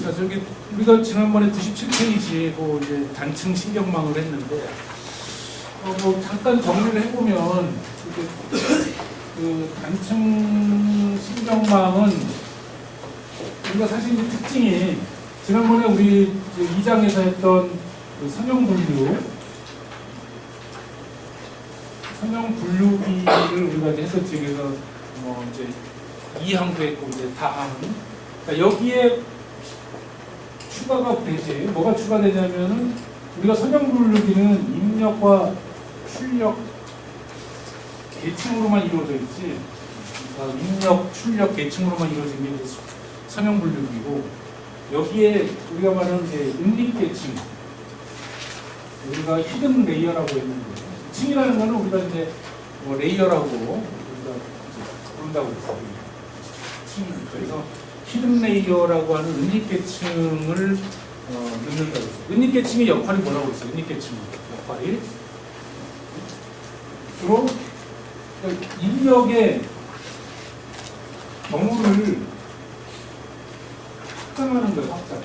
자, 저기 우리가 지난번에 97페이지에 그 이제 단층 신경망을 했는데 뭐 잠깐 정리를 해보면 그 단층 신경망은 우리가 사실 이제 특징이 지난번에 우리 2장에서 했던 그 선형 분류기를 우리가 이제 했었지. 그래서 뭐 이제 2항도 했고 이제 다항. 그러니까 여기에 추가가 되지. 뭐가 추가되냐면은 우리가 선형 분류기는 입력과 출력 계층으로만 이루어져 있지. 그러니까 입력, 출력, 계층으로만 이루어진 게 이제 선형 분류기고, 여기에 우리가 말하는 이제 은립 계층, 우리가 히든 레이어라고 했는데, 층이라는 거는 우리가 이제 뭐 레이어라고 우리가 부른다고 했어요. 그래서 히든 레이어라고 하는 은립 계층을 넣는다고 했어요. 은립 계층의 역할이 뭐라고 했어요? 은립 계층 역할이 주로 입력의 경우를 확장하는 거예요. 확장.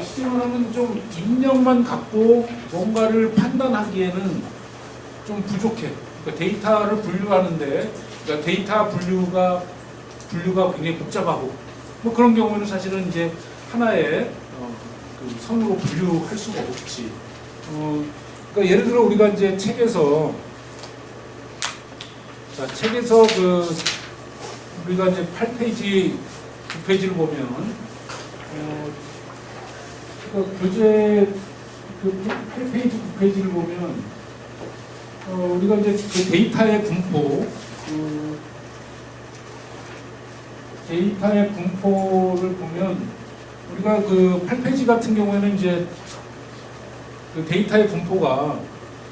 쉽게 말하면 좀 입력만 갖고 뭔가를 판단하기에는 좀 부족해. 그러니까 데이터를 분류하는데, 그러니까 데이터 분류가 굉장히 복잡하고, 뭐 그런 경우는 사실은 이제 하나의 그 선으로 분류할 수가 없지. 그러니까 예를 들어 우리가 이제 책에서 그 우리가 이제 8페이지, 9페이지를 보면 그 교재 그 8페이지, 9페이지를 보면 우리가 이제 그 데이터의 분포를 보면 우리가 그 8페이지 같은 경우에는 이제 그 데이터의 분포가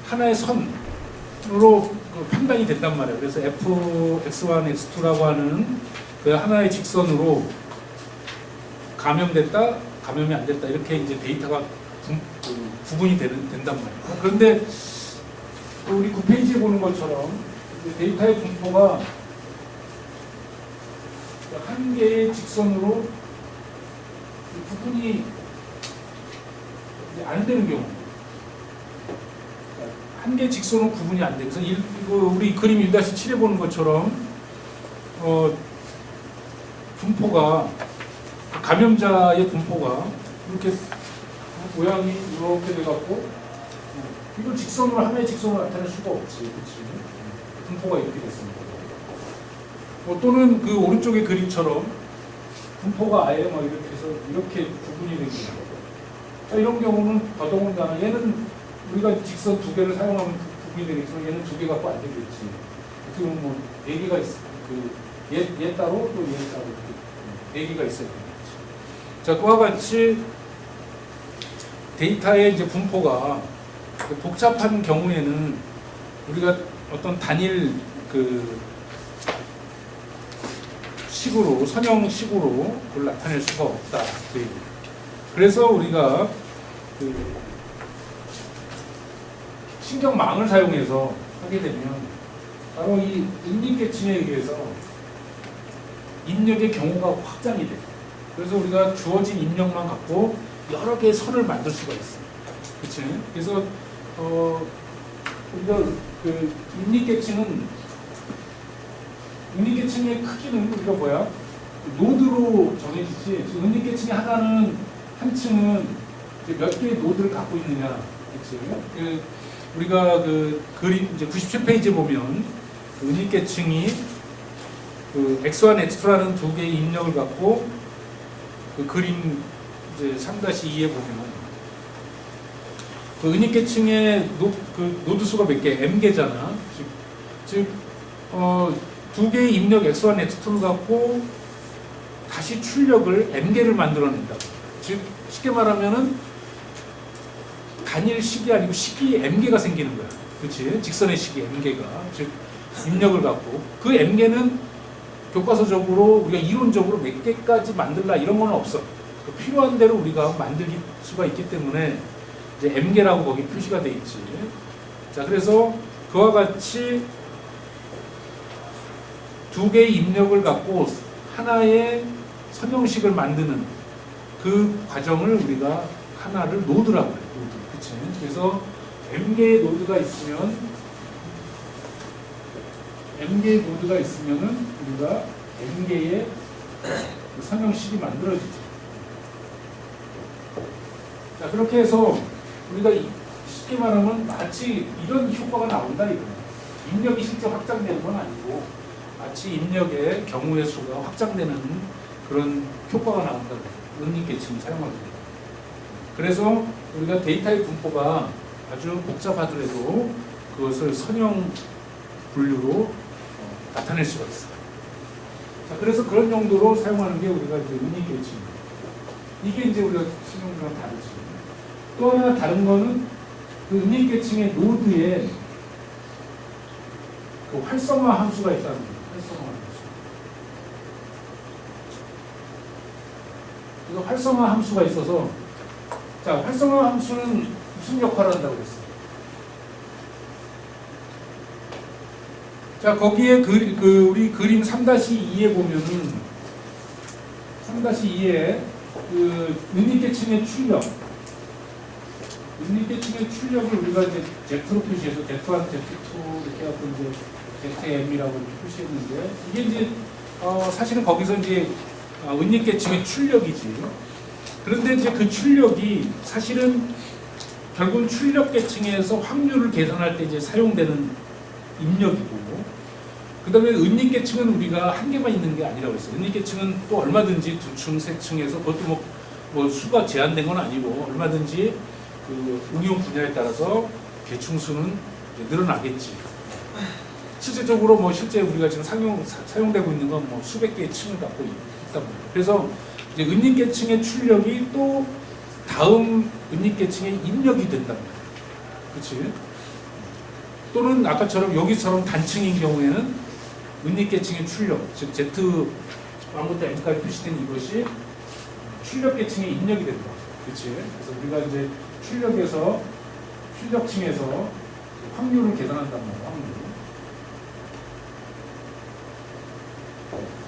하나의 선으로 그 판단이 된단 말이에요. 그래서 F(x1), x2라고 하는 그 하나의 직선으로 감염됐다, 감염이 안 됐다, 이렇게 이제 데이터가 구분이 된단 말이에요. 그런데 우리 9페이지에 보는 것처럼 데이터의 분포가 한 개의 직선으로 구분이 안 되는 경우, 한 개 직선으로 구분이 안 돼. 그래서 우리 그림 1-7에 보는 것처럼 분포가, 감염자의 분포가 이렇게 모양이 이렇게 돼갖고 이걸 직선으로, 하나의 직선으로 나타낼 수가 없지. 그치? 분포가 이렇게 됐습니다. 또는 그 오른쪽의 그림처럼 분포가 아예 막 이렇게 해서 이렇게 구분이 되는 거예요. 이런 경우는 더더군다나 얘는 우리가 직선 두 개를 사용하면 구분이 되겠지만 얘는 두 개 갖고 안 되겠지. 지금 뭐 네 개가 있어. 얘 따로 또 얘 따로 네 개가 있어야 되겠지. 자, 그와 같이 데이터의 이제 분포가 복잡한 경우에는 우리가 어떤 단일 그 식으로, 선형식으로 그걸 나타낼 수가 없다. 그래서 우리가 그 신경망을 사용해서 하게 되면 바로 이 인립계층에 의해서 입력의 경우가 확장이 돼요. 그래서 우리가 주어진 입력만 갖고 여러 개의 선을 만들 수가 있어요. 그치? 그래서 우리가 그 인립계층의 크기는 우리가 뭐야? 노드로 정해지지. 인립계층의 하나는, 한 층은 몇 개의 노드를 갖고 있느냐. 그치? 우리가 그 그림 이제 97페이지에 보면 그 인립계층이 그 x1, x2라는 두 개의 입력을 갖고 그 그림 이제 3-2에 보면 그 인립계층의 그 노드 수가 몇 개? m개잖아. 즉 두 개의 입력 x1, x2를 갖고 다시 출력을 m개를 만들어낸다. 즉 쉽게 말하면은 단일 식이 아니고 식이 m개가 생기는 거야. 그렇지? 직선의 식이 m개가. 즉 입력을 갖고 그 m개는 교과서적으로 우리가 이론적으로 몇 개까지 만들라 이런 건 없어. 필요한 대로 우리가 만들 수가 있기 때문에 이제 m개라고 거기 표시가 돼 있지. 자, 그래서 그와 같이 두 개의 입력을 갖고 하나의 선형식을 만드는 그 과정을 우리가 하나를 노드라고 해요. 노드. 그치? 그래서 m개의 노드가 있으면 m개의 노드가 있으면은 우리가 m개의 선형식이 만들어지죠. 자, 그렇게 해서 우리가 쉽게 말하면 마치 이런 효과가 나온다 이거예요. 입력이 실제 확장되는 건 아니고 마치 입력의 경우의 수가 확장되는 그런 효과가 나온다. 은닉계층을 사용하게 돼요. 그래서 우리가 데이터의 분포가 아주 복잡하더라도 그것을 선형 분류로 나타낼 수가 있어요. 자, 그래서 그런 용도로 사용하는 게 우리가 이제 은닉계층입니다. 이게 이제 우리가 신용이랑 다르지. 또 하나 다른 거는 그 은닉계층의 노드에 그 활성화 함수가 있다는 거예요. 활성화 함수. 그래서 활성화 함수가 있어서, 자, 활성화 함수는 무슨 역할을 한다고 그랬어요? 자, 거기에 우리 그림 3-2에 보면은 3-2에 그 은닉계층의 출력, 은닉계층의 출력을 우리가 이제 Z로 표시해서 Z1, Z2 이렇게 해서 이제 ZM이라고 이렇게 표시했는데, 이게 이제 사실은 거기서 이제 은닉계층의 출력이지. 그런데 이제 그 출력이 사실은 결국은 출력계층에서 확률을 계산할 때 이제 사용되는 입력이고, 그 다음에 은닉계층은 우리가 한 개만 있는 게 아니라고 했어요. 은닉계층은 또 얼마든지 2층, 3층에서 그것도 뭐 수가 제한된 건 아니고 얼마든지 그 응용 분야에 따라서 계층수는 늘어나겠지. 실질적으로 뭐 실제 우리가 지금 사용되고 있는 건 뭐 수백 개의 층을 갖고 있단 말이에요. 그래서 이제 은닉계층의 출력이 또 다음 은닉계층의 입력이 된단 말이에요. 그렇지? 또는 아까처럼 여기처럼 단층인 경우에는 은닉계층의 출력, 즉 Z1부터 M까지 표시된 이것이 출력계층의 입력이 된다. 그렇지? 그래서 우리가 이제 출력층에서 확률을 계산한단 말이야. 확률.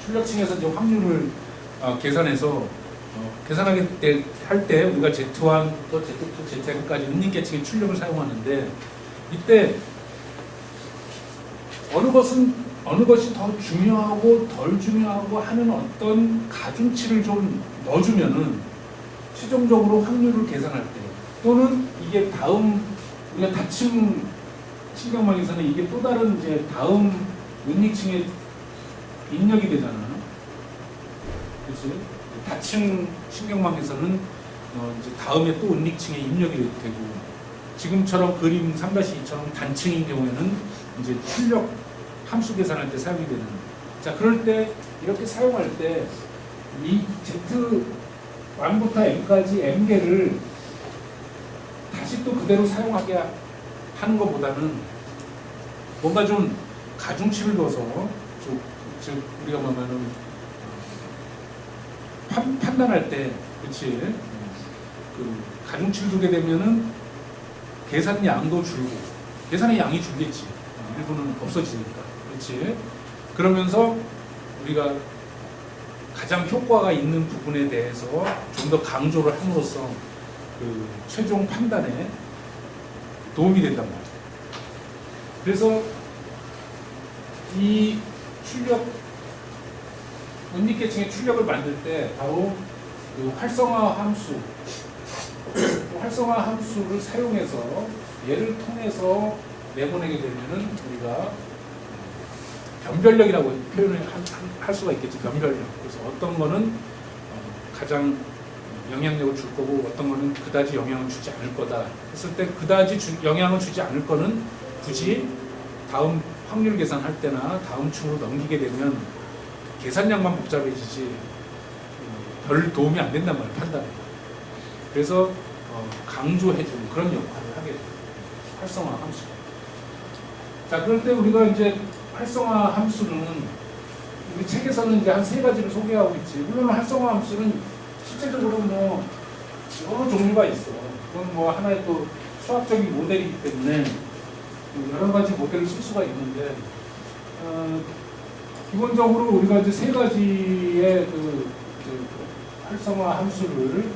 출력층에서 이제 확률을 계산해서 계산하게 할 때 우리가 Z1부터 Z2, Zn까지 은닉계층의 출력을 사용하는데, 이때 어느 것이 더 중요하고 덜 중요하고 하는 어떤 가중치를 좀 넣어주면은 최종적으로 확률을 계산할 때, 또는 이게 다음 우리가 다층 신경망에서는 이게 또 다른 이제 다음 은닉층의 입력이 되잖아. 그렇지? 다층 신경망에서는 이제 다음에 또 은닉층의 입력이 되고, 지금처럼 그림 3-2처럼 단층인 경우에는 이제 출력 함수 계산할 때 사용이 되는. 자, 그럴 때 이렇게 사용할 때 이 Z1부터 M까지 M개를 다시 또 그대로 사용하게 하는 것보다는 뭔가 좀 가중치를 둬서, 즉 우리가 보면은 판단할 때, 그렇지? 그 가중치를 두게 되면은 계산 양도 줄고, 계산의 양이 줄겠지. 일부는 없어지니까. 그렇지? 그러면서 우리가 가장 효과가 있는 부분에 대해서 좀 더 강조를 함으로써 그 최종 판단에 도움이 된단 말이에요. 그래서 이 은닉계층의 출력을 만들 때 바로 그 활성화 함수를 사용해서 얘를 통해서 내보내게 되면은 우리가 변별력이라고 표현을 할 수가 있겠지. 변별력. 그래서 어떤 거는 가장 영향력을 줄 거고 어떤 거는 그다지 영향을 주지 않을 거다 했을 때, 그다지 영향을 주지 않을 거는 굳이 다음 확률 계산할 때나 다음 층으로 넘기게 되면 계산량만 복잡해지지 별 도움이 안 된단 말이에요. 판단에. 그래서 강조해주는 그런 역할을 하게 돼요. 활성화 함수가. 자, 그럴 때 우리가 이제 활성화 함수는 우리 책에서는 이제 한 3가지를 소개하고 있지. 물론 활성화 함수는 실제적으로 뭐 여러 종류가 있어. 그건 뭐 하나의 또 수학적인 모델이기 때문에 여러 가지 모델을 쓸 수가 있는데, 기본적으로 우리가 이제 3가지의 활성화 함수를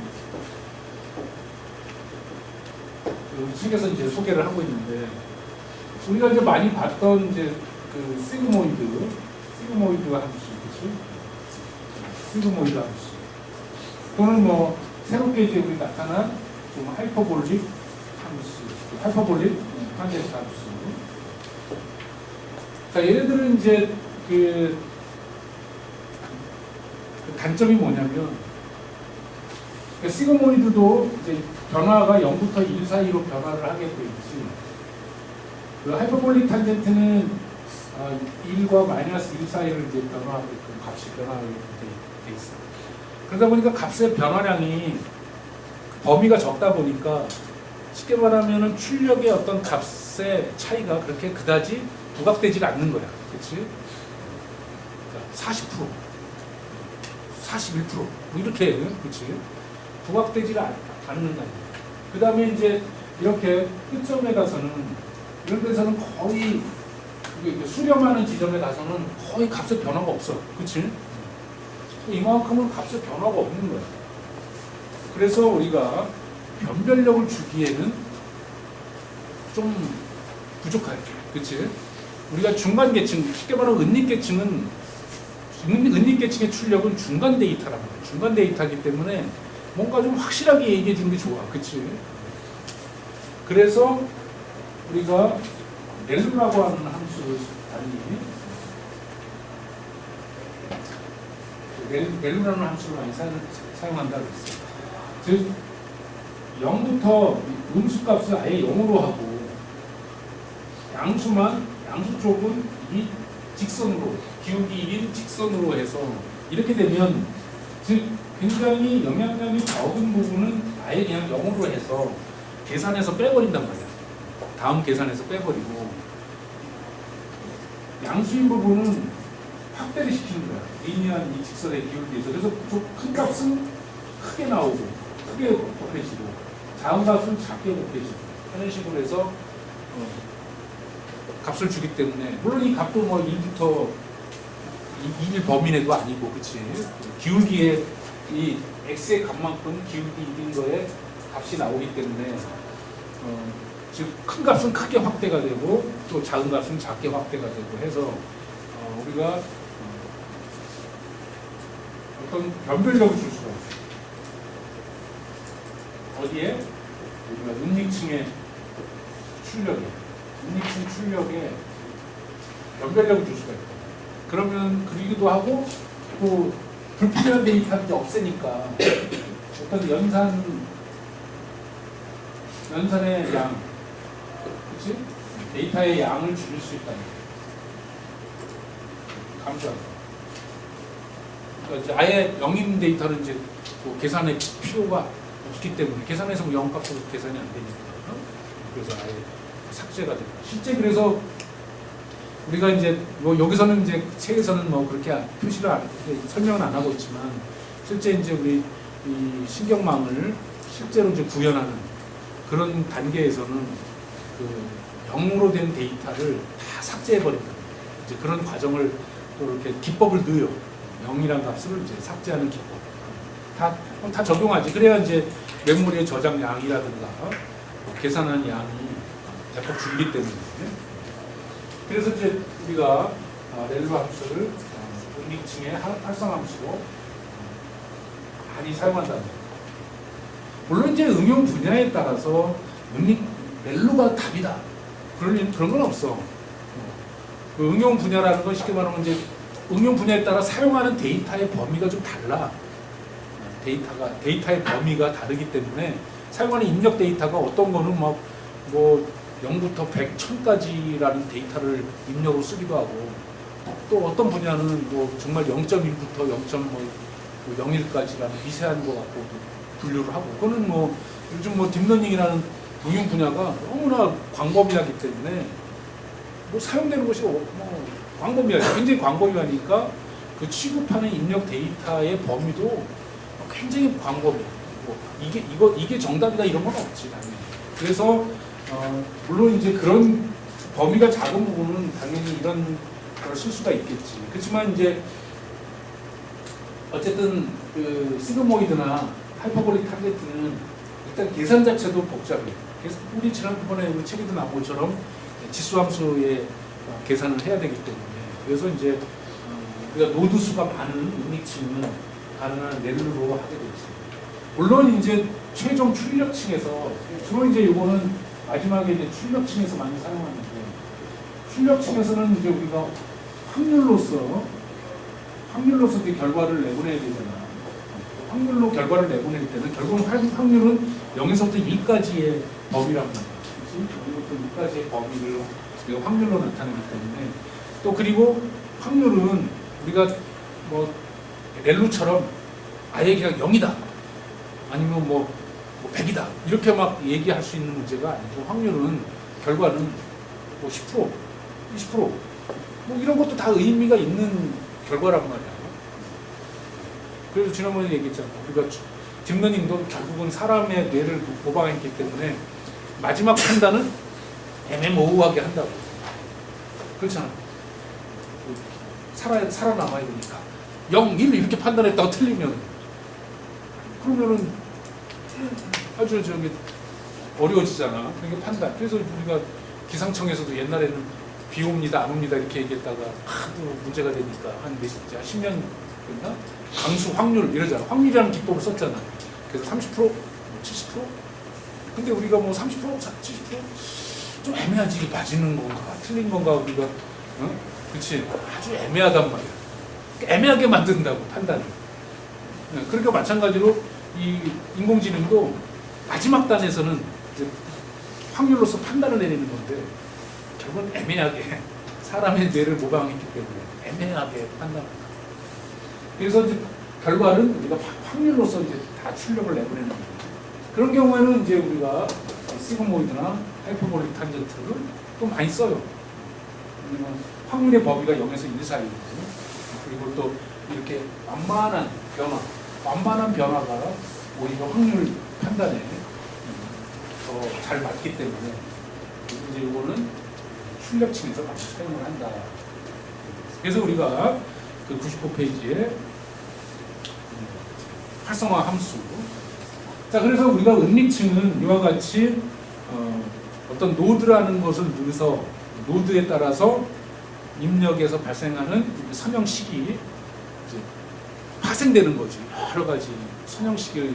이 책에서 이제 소개를 하고 있는데, 우리가 이제 많이 봤던 이제 그 시그모이드 함수, 그치? 시그모이드 함수. 또는 뭐 새롭게 이제 우리 나타난 좀 하이퍼볼릭 함수, 하이퍼볼릭 탄젠트 함수. 자, 얘네들은 이제 그 단점이 뭐냐면, 시그모이드도 이제 변화가 0부터 1 사이로 변화를 하게 돼 있지. 그 하이퍼볼릭 탄젠트는 1과 마이너스 1 사이를 이제 변화하게끔 값이 변화하게 돼 있어. 그러다 보니까 값의 변화량이 범위가 적다 보니까 쉽게 말하면은 출력의 어떤 값의 차이가 그렇게 그다지 부각되지가 않는 거야. 그렇지? 40%, 41%, 뭐 이렇게, 그렇지? 부각되지가 않는다. 그 다음에 이제 이렇게 끝점에 가서는, 이런 데서는 거의 수렴하는 지점에 가서는 거의 값의 변화가 없어. 그치? 이만큼은 값의 변화가 없는 거야. 그래서 우리가 변별력을 주기에는 좀 부족하죠. 그치? 우리가 중간 계층, 쉽게 말하면 은닉계층의 출력은 중간 데이터란 말이야. 중간 데이터이기 때문에 뭔가 좀 확실하게 얘기해 주는 게 좋아. 그치? 그래서 우리가 렐루라고 하는 함수를 렐루라는 함수를 많이 사용한다고 했어요. 즉 0부터 음수값을 아예 0으로 하고 양수 쪽은 이 직선으로, 기울기 1인 직선으로 해서 이렇게 되면, 즉 굉장히 영향량이 적은 부분은 아예 그냥 0으로 해서 계산해서 빼버린단 말이야. 다음 계산해서 빼버리고, 양수인 부분은 확대를 시키는 거야. 리니어한 이 직선의 기울기에서. 그래서 좀 큰 값은 크게 나오고 크게 곱해지고 작은 값은 작게 곱해지고 하는 식으로 해서 값을 주기 때문에, 물론 이 값도 뭐 1부터 1 범위 내도 아니고, 그치? 기울기에 이 x의 값만큼 기울기 1인 거에 값이 나오기 때문에 즉 큰 값은 크게 확대가 되고 또 작은 값은 작게 확대가 되고 해서 우리가 어떤 변별력을 줄 수가 있어요. 어디에? 우리가 은닉층의 출력에 변별력을 줄 수가 있다. 그러면 그러기도 하고, 또 불필요한 데이터를 이제 없애니까 어떤 연산의 양, 그렇지? 데이터의 양을 줄일 수 있다는 거예요. 감소하고. 그러니까 이제 아예 0인 데이터는 이제 뭐 계산의 필요가 없기 때문에, 계산해서 뭐 0 값으로 계산이 안 되니까. 그래서 아예 삭제가 됩니다. 실제 그래서 우리가 이제 뭐 여기서는 이제 책에서는 뭐 그렇게 표시를 설명은 안 하고 있지만, 실제 이제 우리 이 신경망을 실제로 이제 구현하는 그런 단계에서는 그 0으로 된 데이터를 다 삭제해 버린다. 이제 그런 과정을 또 이렇게 기법을 넣어요. 0이란 값을 이제 삭제하는 기법. 다 적용하지. 그래야 이제 메모리의 저장량이라든가 계산하는 양이 대폭 줄기 때문에. 그래서 이제 우리가 렐루 함수를 은닉층의 활성화 함수로 많이 사용한다는 거예요. 물론 이제 응용 분야에 따라서 렐루가 답이다. 그런 건 없어. 그 응용 분야라는 건 쉽게 말하면 이제 응용 분야에 따라 사용하는 데이터의 범위가 좀 달라. 데이터의 범위가 다르기 때문에 사용하는 입력 데이터가 어떤 거는 막 뭐 0부터 100, 1000까지라는 데이터를 입력으로 쓰기도 하고, 또 어떤 분야는 뭐 정말 0.1부터 0.01까지라는 미세한 거 갖고 분류를 하고, 그거는 뭐 요즘 뭐 딥러닝이라는 응용 분야가 너무나 광범위하기 때문에 뭐 사용되는 것이 뭐 광범위하죠. 굉장히 광범위하니까 그 취급하는 입력 데이터의 범위도 굉장히 광범위해요. 뭐 이게 정답이다 이런 건 없지 당연히. 그래서 물론 이제 그런 범위가 작은 부분은 당연히 이런 걸 쓸 수가 있겠지. 그렇지만 이제 어쨌든 그 시그모이드나 하이퍼볼릭 탄젠트는 일단 계산 자체도 복잡해요. 그래서 우리 지난번에 우리 책에도 나온 것처럼 지수함수의 계산을 해야 되기 때문에 그래서 이제 우리가 노드 수가 많은 은닉층은 가능한 렐루로 하게 되어 있습니다. 물론 이제 최종 출력층에서 주로 이제 이거는 마지막에 이제 출력층에서 많이 사용하는데 출력층에서는 이제 우리가 확률로서 이제 결과를 내보내야 되잖아. 확률로 결과를 내보낼 때는 결국은 확률은 0에서부터 2까지의 범위란 말이야. 그렇지? 0에서부터 2까지의 범위를 우리가 확률로 나타내기 때문에 또 그리고 확률은 우리가 뭐 렐루처럼 아예 그냥 0이다 아니면 뭐 100이다 이렇게 막 얘기할 수 있는 문제가 아니고 확률은 결과는 뭐 10%, 20% 뭐 이런 것도 다 의미가 있는 결과란 말이야. 그래서 지난번에 얘기했잖아. 우리가 딥러닝도 결국은 사람의 뇌를 모방했기 때문에 마지막 판단은 애매모호하게 한다고. 그렇잖아. 살아남아야 되니까 0, 1 이렇게 판단했다고 틀리면 그러면은 아주 저기 어려워지잖아. 그러니까 판단. 그래서 우리가 기상청에서도 옛날에는 비 옵니다, 안 옵니다 이렇게 얘기했다가 하도 문제가 되니까 한 10년 됐나? 강수 확률 이러잖아. 확률이라는 기법을 썼잖아. 그래서 30%, 70%? 근데 우리가 뭐 30%, 70%좀 애매하지. 이게 맞는 건가, 틀린 건가 우리가 그렇지. 아주 애매하단 말이야. 애매하게 만든다고 판단을. 그러니까 마찬가지로 이 인공지능도 마지막 단에서는 이제 확률로서 판단을 내리는 건데 결국은 애매하게 사람의 뇌를 모방했기 때문에 애매하게 판단한다. 그래서 이제 결과는 우리가 확률로서 이제 다 출력을 내보내는 거예요. 그런 경우에는 이제 우리가 시그모이드나 하이퍼볼릭 탄젠트를 또 많이 써요. 왜냐면 확률의 범위가 0에서 1 사이거든요. 그리고 또 이렇게 완만한 변화가 오히려 확률 판단에 더 잘 맞기 때문에 이제 이거는 출력층에서 같이 사용을 한다. 그래서 우리가 그 99페이지에 활성화 함수. 자, 그래서 우리가 은닉층은 이와 같이 어떤 노드라는 것을 넣어서 노드에 따라서 입력에서 발생하는 선형식이 이제 파생되는 거지. 여러 가지 선형식이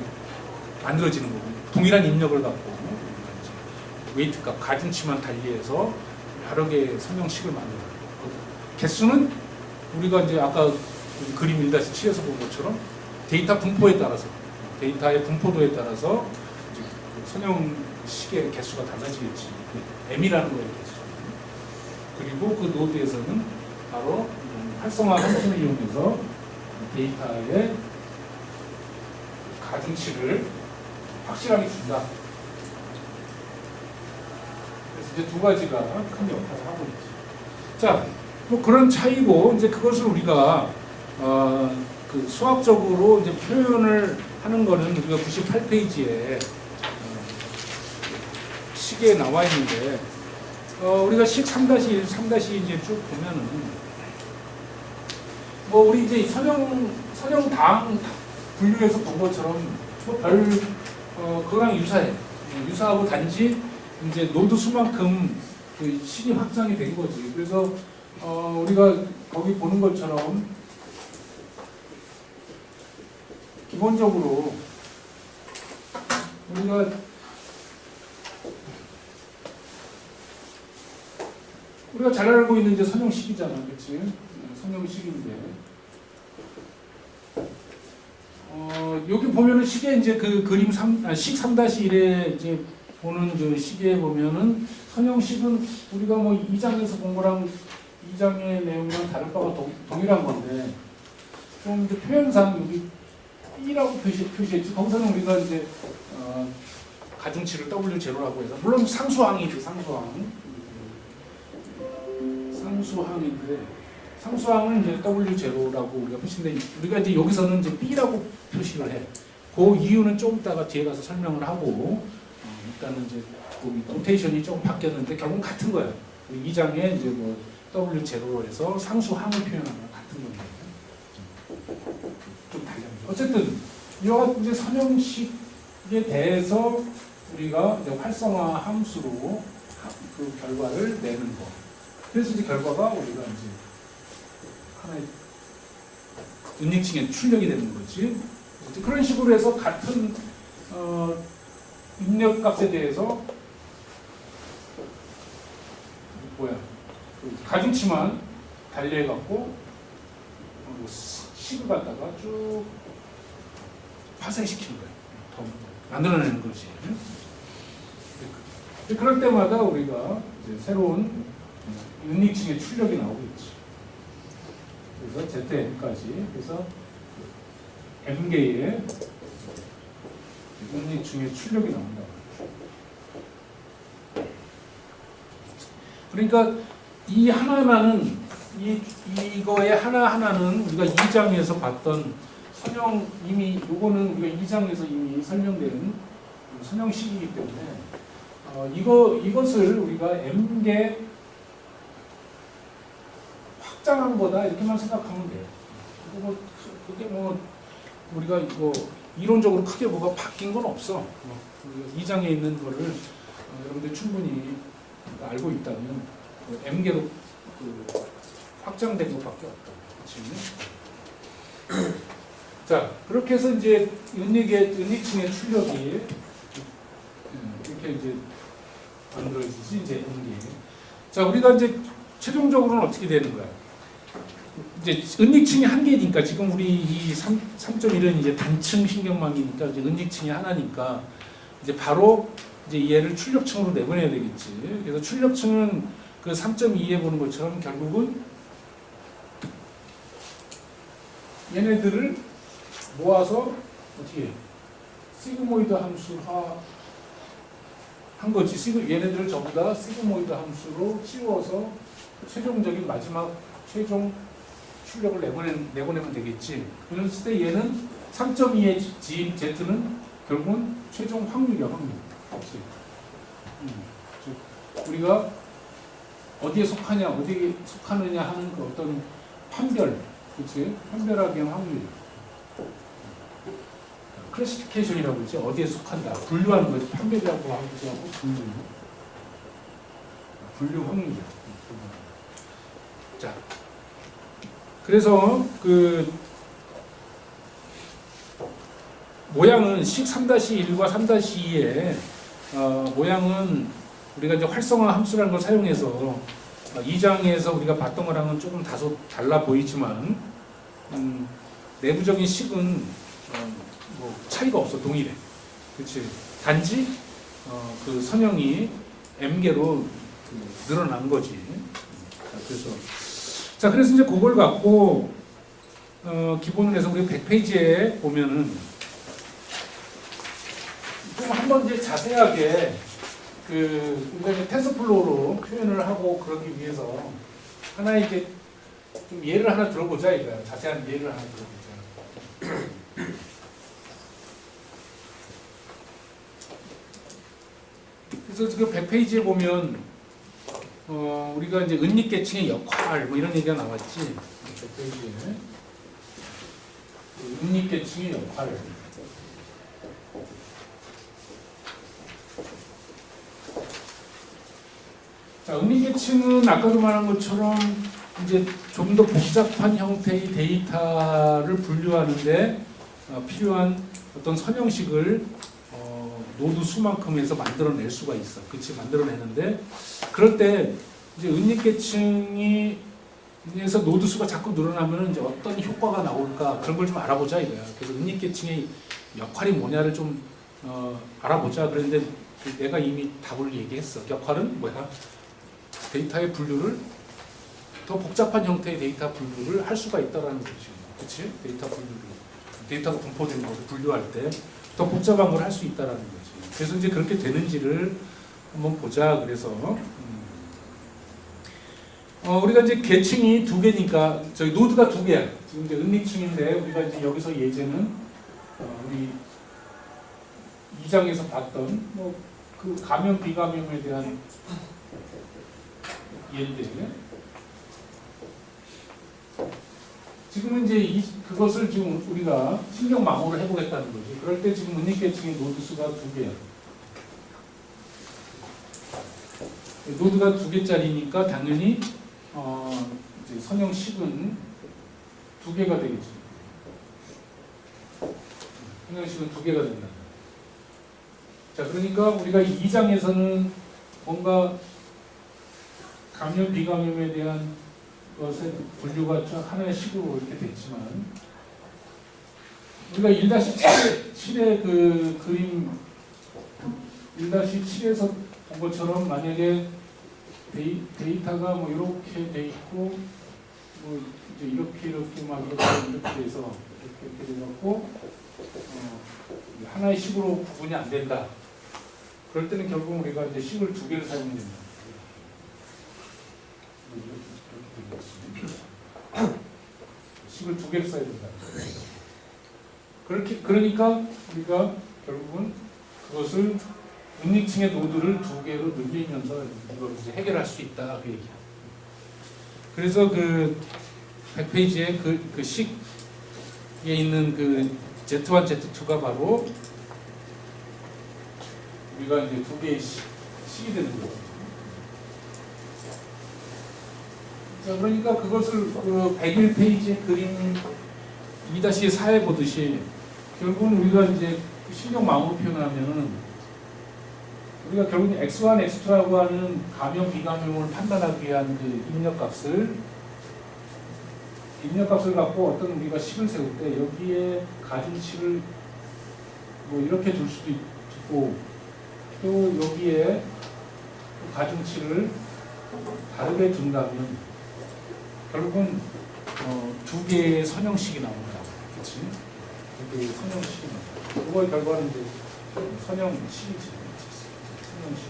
만들어지는 거고 동일한 입력을 갖고 웨이트 값, 가중치만 달리해서 여러 개의 선형식을 만들어요. 개수는 우리가 이제 아까 그림 1-7에서 본 것처럼 데이터 분포에 따라서 데이터의 분포도에 따라서 이제 선형식의 개수가 달라지겠지. M이라는 거의 개수. 그리고 그 노드에서는 바로 활성화 함수를 이용해서 데이터의 가중치를 확실하게 준다. 그래서 이제 두 가지가 큰 역할을 하고 있지. 자, 뭐 그런 차이고 이제 그것을 우리가 그 수학적으로 이제 표현을 하는 거는 우리가 98페이지에 식에 나와 있는데 우리가 식 3-1, 3- 이제 쭉 보면은 뭐 우리 이제 선형당 분류해서 본 것처럼 뭐 그거랑 유사해. 유사하고 단지 이제 노드 수만큼 그 식이 확장이 된 거지. 그래서 우리가 거기 보는 것처럼 기본적으로 우리가 잘 알고 있는 이제 선형식이잖아, 그렇지? 선형식인데 여기 보면은 식에 이제 그 그림 식 3-1에 이제 보는 그 식에 보면은 선형식은 우리가 뭐 2장에서 본 거랑 2장의 내용이랑 다를 바가 동일한 건데 좀 이제 표현상 여기 B라고 표시했지. 거기서는 우리가 이제 가중치를 W0라고 해서 물론 상수항이지. 상수항인데 상수항은 이제 W0라고 우리가 표시인데 우리가 이제 여기서는 이제 B라고 표시를 해. 그 이유는 좀 이따가 뒤에 가서 설명을 하고 일단은 이제 그 노테이션이 조금 바뀌었는데 결국 같은 거야. 2장에 이제 뭐 W0로 해서 상수항을 표현하는 거 같은 건데 좀 달라요. 어쨌든 이와 같은 이제 선형식에 대해서 우리가 이제 활성화 함수로 그 결과를 내는 거. 그래서 이제 결과가 우리가 이제 하나의 은닉층의 출력이 되는 거지. 그런 식으로 해서 같은 입력값에 대해서 가중치만 달리해갖고 식을 갖다가 쭉 파생시키는 거예요. 더 만들어내는 거지. 그럴 때마다 우리가 이제 새로운 은닉층의 출력이 나오겠지. 그래서 ZM까지. 그래서 M개의 은닉층의 출력이 나온다. 그러니까 이 하나하나는 이거의 하나하나는 우리가 2장에서 봤던 선형 이미 요거는 우리가 2장에서 이미 설명된 선형식이기 때문에 이것을 우리가 M개 확장한 거다 이렇게만 생각하면 돼요. 그게 뭐 우리가 이거 이론적으로 크게 뭐가 바뀐 건 없어. 2장에 있는 거를 여러분들 충분히 알고 있다면 M개로 확장된 것밖에 없다. 그치? 자, 그렇게 해서 이제 은닉층의 출력이 이렇게 이제 만들어지지 이제 M개. 자, 우리가 이제 최종적으로는 어떻게 되는 거야? 이제 은닉층이 한 개니까 지금 우리 이 3.1은 이제 단층 신경망이니까 이제 은닉층이 하나니까 이제 바로 이제 얘를 출력층으로 내보내야 되겠지. 그래서 출력층은 그 3.2에 보는 것처럼 결국은 얘네들을 모아서 어떻게 시그모이드 함수화 한 거지. 얘네들을 전부 다 시그모이드 함수로 씌워서 최종적인 마지막 최종 출력을 내보내면 되겠지. 그랬을 때 얘는 3.2의 Z는 결국은 최종 확률이야, 확률. 그렇지. 우리가 어디에 속하냐, 어디에 속하느냐 하는 그 어떤 판별, 그렇지? 판별하기 위한 확률. 클래시피케이션이라고 그러지. 어디에 속한다. 분류하는 거지. 판별이라고 하고 분류 확률이야. 자, 그래서 그 모양은 식 3-1과 3-2의 모양은 우리가 이제 활성화 함수라는 걸 사용해서 2장에서 우리가 봤던 거랑은 조금 다소 달라 보이지만 내부적인 식은 뭐 차이가 없어. 동일해. 그렇지. 단지 그 선형이 M개로 늘어난 거지. 그래서 이제 그걸 갖고 기본으로 해서 우리 100페이지에 보면은 좀 한번 이제 자세하게 우리가 이제 텐서플로우로 표현을 하고 그러기 위해서 하나 이제 좀 예를 하나 들어보자 이거야. 자세한 예를 하나 들어보자. 그래서 그 100페이지에 보면 우리가 이제 은닉계층의 역할 뭐 이런 얘기가 나왔지. 100페이지에 은닉계층의 역할. 자, 은닉계층은 아까도 말한 것처럼 이제 좀 더 복잡한 형태의 데이터를 분류하는데 필요한 어떤 선형식을 노드 수만큼 해서 만들어낼 수가 있어. 그치? 만들어내는데 그럴 때 이제 은닉계층이 에서 노드 수가 자꾸 늘어나면 이제 어떤 효과가 나올까 그런 걸 좀 알아보자 이거야. 그래서 은닉계층의 역할이 뭐냐를 좀 알아보자. 그런데 내가 이미 답을 얘기했어. 역할은 뭐야? 데이터의 분류를 더 복잡한 형태의 데이터 분류를 할 수가 있다라는 거지. 그치? 데이터 분류를. 데이터가 분포된 걸 분류할 때 더 복잡한 걸 할 수 있다라는 거지. 그래서 이제 그렇게 되는지를 한번 보자. 그래서 우리가 이제 계층이 두 개니까 저희 노드가 두 개야. 지금 이제 은닉층인데 우리가 이제 여기서 예제는 우리 2장에서 봤던 뭐 그 감염 비감염에 대한 예인데 지금은 이제 그것을 지금 우리가 신경 마모를 해보겠다는 거지. 그럴 때 지금 은닉계층의 노드 수가 2개야. 노드가 2개짜리니까 당연히 이제 선형식은 2개가 되겠지. 선형식은 2개가 된다. 자, 그러니까 우리가 2장에서는 뭔가 감염, 비감염에 대한 것의 분류가 하나의 식으로 이렇게 됐지만, 우리가 1-7의 그 그림 1-7에서 본 것처럼 만약에 데이터가 뭐 이렇게 돼 있고 뭐 이제 이렇게 막 이렇게 돼서 이렇게 돼갖고 하나의 식으로 구분이 안 된다. 그럴 때는 결국 우리가 이제 식을 2개를 사용해야 된다. 식을 2개를 써야 된다. 그러니까 우리가 결국은 그것을 은닉층의 노드를 2개로 늘리면서 이걸 이제 해결할 수 있다 그 얘기야. 그래서 그 100페이지에 그 식에 있는 그 Z1, Z2가 바로 우리가 이제 2개의 식이 되는 거죠. 자, 그러니까 그것을 그 101페이지의 그림 2-4에 보듯이 결국은 우리가 이제 신경 마음으로 표현하면은 우리가 결국 X1, X2라고 하는 감염, 비감염을 판단하기 위한 그 입력값을 갖고 어떤 우리가 식을 세울 때 여기에 가중치를 뭐 이렇게 둘 수도 있고 또 여기에 가중치를 다르게 둔다면 결국은 2개의 선형식이 나온다. 그치? 2개의 선형식이 나온다. 그거의 결과는 이제 선형식이지. 선형식.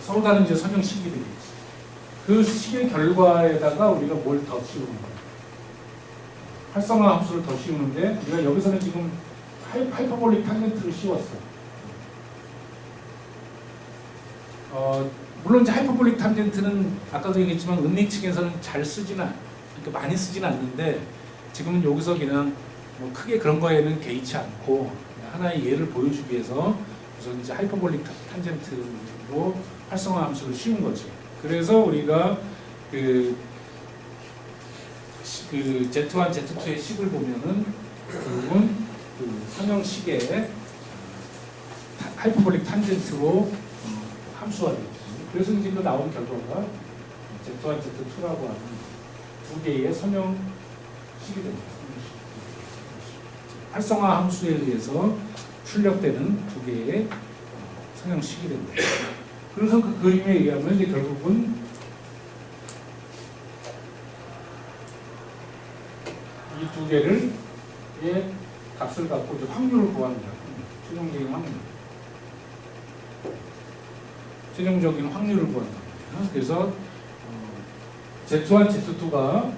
서로 다른 이제 선형식이 되겠지. 그 식의 결과에다가 우리가 뭘 더 씌우는 거야. 활성화 함수를 더 씌우는데 우리가 여기서는 지금 하이퍼볼릭 탄젠트를 씌웠어. 물론 이제 하이퍼볼릭 탄젠트는 아까도 얘기했지만 은닉층에서는 잘 쓰지는 그러니까 많이 쓰지는 않는데 지금은 여기서 그냥 뭐 크게 그런 거에는 개의치 않고 하나의 예를 보여주기 위해서 우선 이제 하이퍼볼릭 탄젠트로 활성화 함수를 씌운 거지. 그래서 우리가 그 Z1, Z2의 식을 보면은 결국은 그 선형식의 하이퍼볼릭 탄젠트로 함수화되지. 그래서 이제 그 나온 결과가 Z1, Z2라고 하는 2개의 선형식이 됩니다. 활성화 함수에 의해서 출력되는 2개의 선형식이 됩니다. 그래서 그 그림에 의하면 이제 결국은 이 2개를 의 값을 갖고 이제 확률을 구합니다. 최종적인 확률을 구한다. 그래서 Z1, Z2가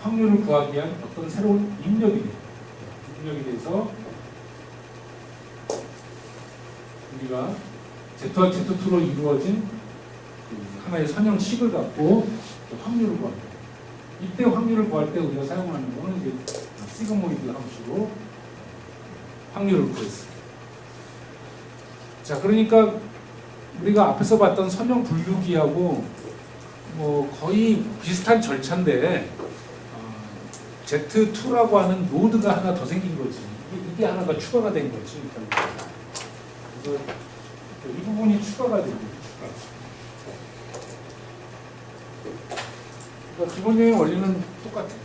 확률을 구하기 위한 어떤 새로운 입력이 돼요. 입력이 돼서 우리가 Z1, Z2로 이루어진 하나의 선형식을 갖고 확률을 구합니다. 이때 확률을 구할 때 우리가 사용하는 것은 이제 시그모이드 함수로 확률을 구했어요. 자, 그러니까 우리가 앞에서 봤던 선형 분류기하고 뭐 거의 비슷한 절차인데 Z2라고 하는 노드가 하나 더 생긴 거지. 이게 하나가 추가가 된 거지. 그래서 이 부분이 추가가 됩니다. 그러니까 기본적인 원리는 똑같아요.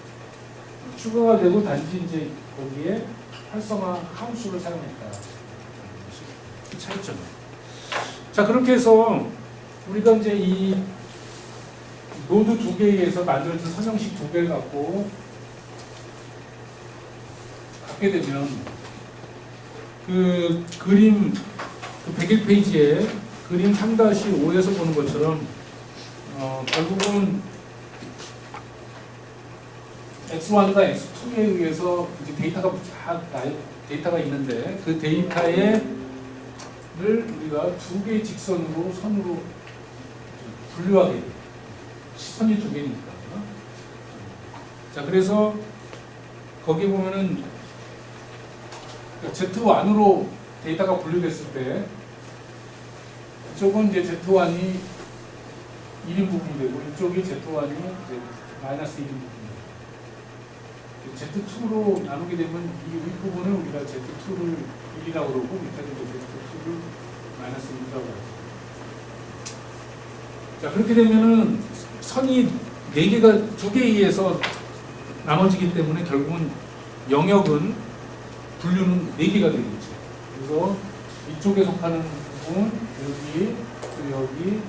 추가가 되고 단지 이제 거기에 활성화 함수를 사용했다. 그 차이점. 자, 그렇게 해서 우리가 이제 이 노드 2개에서 만들어진 선형식 2개를 갖고 갖게 되면 그 그림 그 101페이지에 그림 3-5에서 보는 것처럼 결국은 X1과 X2에 의해서 이제 데이터가 있는데 그 데이터에 우리가 두 개의 직선으로 선으로 분류하게 돼요. 시선이 두 개니까. 자, 그래서 거기 보면은 Z1으로 데이터가 분류됐을 때 이쪽은 이제 Z1이 1인 부분이 되고 이쪽이 Z1이 이제 마이너스 1인 부분이 돼요. Z2로 나누게 되면 이 윗부분을 우리가 Z2를 1이라고 그러고 밑에는 Z2를 마이너스 1이라고 하죠. 자, 그렇게 되면은 선이 4개가 2개에 의해서 나눠지기 때문에 결국은 영역은 분류는 4개가 되겠죠. 그래서 이쪽에 속하는 부분 여기, 또 여기,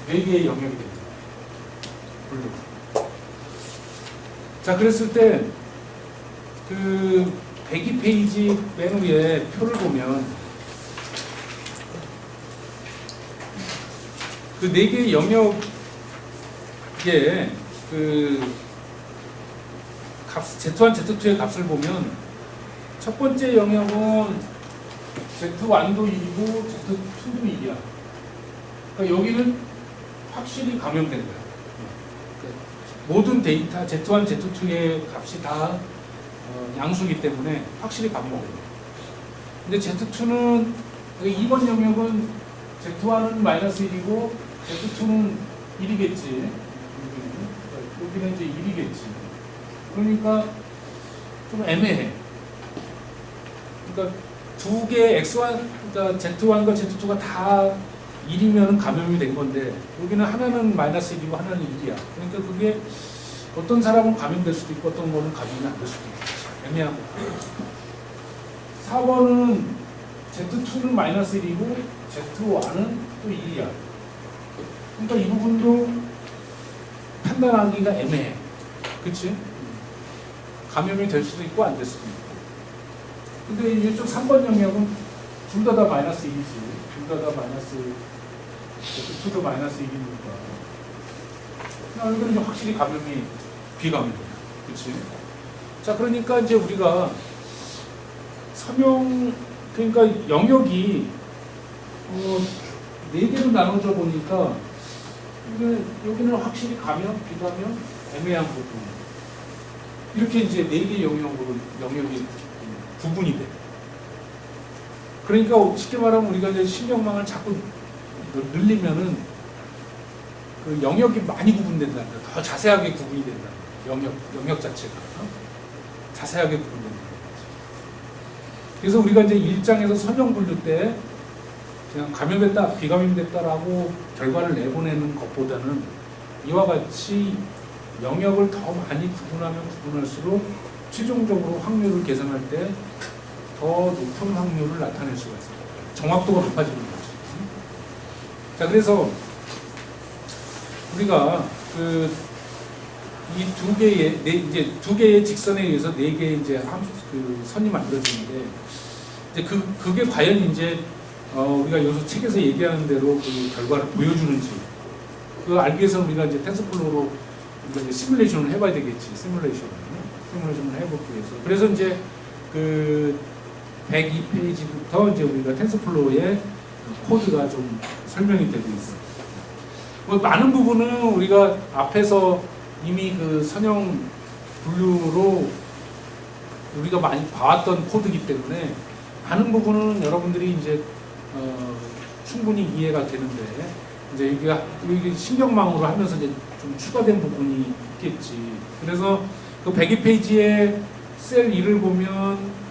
여기 4개의 영역이 됩니다. 분류. 자, 그랬을 때 그 102페이지 맨 위에 표를 보면 그 4개의 영역에 그 값, Z1, Z2의 값을 보면 첫 번째 영역은 Z1도 1이고 Z2도 1이야. 그러니까 여기는 확실히 감염된 거야. 모든 데이터 Z1, Z2의 값이 다 양수이기 때문에 확실히 감염된 거야. 근데 Z2는 2번 영역은 Z1은 마이너스 1이고 Z2는 1이겠지. 여기는 이제 1이겠지. 그러니까 좀 애매해. 그러니까 두 개의 X1, 그러니까 Z1과 Z2가 다 1이면 감염이 된 건데 여기는 하나는 마이너스 1이고 하나는 1이야. 그러니까 그게 어떤 사람은 감염될 수도 있고 어떤 거는 감염이 안 될 수도 있고 애매한 거. 4번은 Z2는 마이너스 1이고 Z1은 또 1이야. 그러니까 이 부분도 판단하기가 애매해. 그치? 감염이 될 수도 있고 안 될 수도 있고. 근데 이쪽 3번 영역은 둘 다 마이너스 1이지. 둘 다 마이너스, Z2도 마이너스 1이니까. 이거는 확실히 감염이 비감염이야. 그치? 자, 그러니까 이제 우리가 그러니까 영역이 4개로 나눠져 보니까 여기는 확실히 감염, 비감염, 애매한 부분. 이렇게 이제 4개 영역이 구분이 돼. 그러니까 쉽게 말하면 우리가 이제 신경망을 자꾸 늘리면은 그 영역이 많이 구분된다는 거야. 더 자세하게 구분이 된다는 거야. 영역 자체가. 자세하게 구분된다는 거지. 그래서 우리가 이제 1장에서 선형 분류 때 그냥 감염됐다, 비감염됐다라고 결과를 내보내는 것보다는 이와 같이 영역을 더 많이 구분하면 구분할수록 최종적으로 확률을 계산할 때 더 높은 확률을 나타낼 수가 있어요. 정확도가 높아지는 거죠. 자, 그래서 우리가 이 이제 두 개의 직선에 의해서 4개의 이제 선이 만들어지는데 이제 그게 과연 이제 우리가 여기서 책에서 얘기하는 대로 그 결과를 보여주는지 그거 알기 위해서는 우리가 이제 텐서플로우로 우리가 이제 시뮬레이션을 해봐야 되겠지. 시뮬레이션을 해보기 위해서. 그래서 이제 그 102페이지부터 이제 우리가 텐서플로우의 코드가 좀 설명이 되고 있어요. 뭐 많은 부분은 우리가 앞에서 이미 그 선형 분류로 우리가 많이 봐왔던 코드이기 때문에 많은 부분은 여러분들이 이제 충분히 이해가 되는데 이제 이게 신경망으로 하면서 이제 좀 추가된 부분이 있겠지. 그래서 그 102페이지에 셀 1을 보면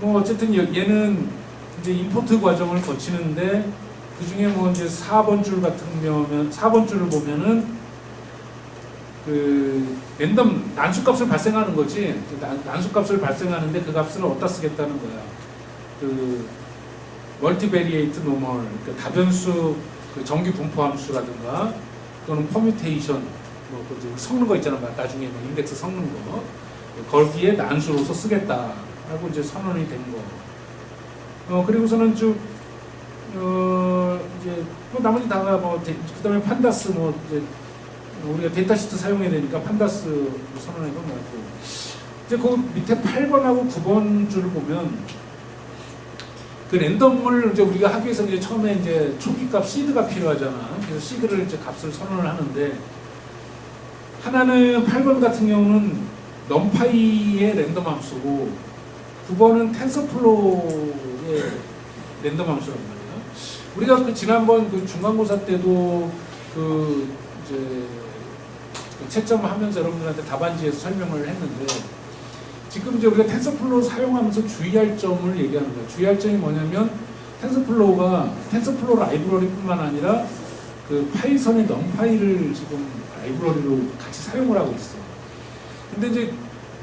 뭐 어쨌든 얘는 이제 임포트 과정을 거치는데 그 중에 뭐 이제 4번 줄 같은 경우면 4번 줄을 보면은 그 랜덤 난수값을 발생하는 거지. 난수값을 발생하는데 그 값을 어디다 쓰겠다는 거야. 그 멀티베리에이트 노멀, 그러니까 다변수 그 정규 분포 함수라든가 또는 퍼뮤테이션 뭐 섞는 거 있잖아. 나중에 뭐 인덱스 섞는 거 거기에 난수로서 쓰겠다 하고 이제 선언이 된 거. 그리고서는 좀 이제 뭐 나머지 다가 뭐 그다음에 판다스 뭐 이제 우리가 데이터시트 사용해야 되니까 판다스 선언한 건 맞고 이제 그 밑에 8번하고 9번 줄을 보면 그 랜덤을 이제 우리가 하기 위해서 이제 처음에 이제 초기값 시드가 필요하잖아. 그래서 시드를 이제 값을 선언을 하는데, 하나는 8번 같은 경우는 넘파이의 랜덤 함수고 9번은 텐서플로우의 랜덤 함수란 말이야. 우리가 그 지난번 그 중간고사 때도 그 이제 그 채점하면서 여러분들한테 답안지에서 설명을 했는데, 지금 이제 우리가 텐서플로우 사용하면서 주의할 점을 얘기하는 거예요. 주의할 점이 뭐냐면, 텐서플로우가 텐서플로우 라이브러리뿐만 아니라 그 파이썬의 넘파이를 지금 라이브러리로 같이 사용을 하고 있어. 근데 이제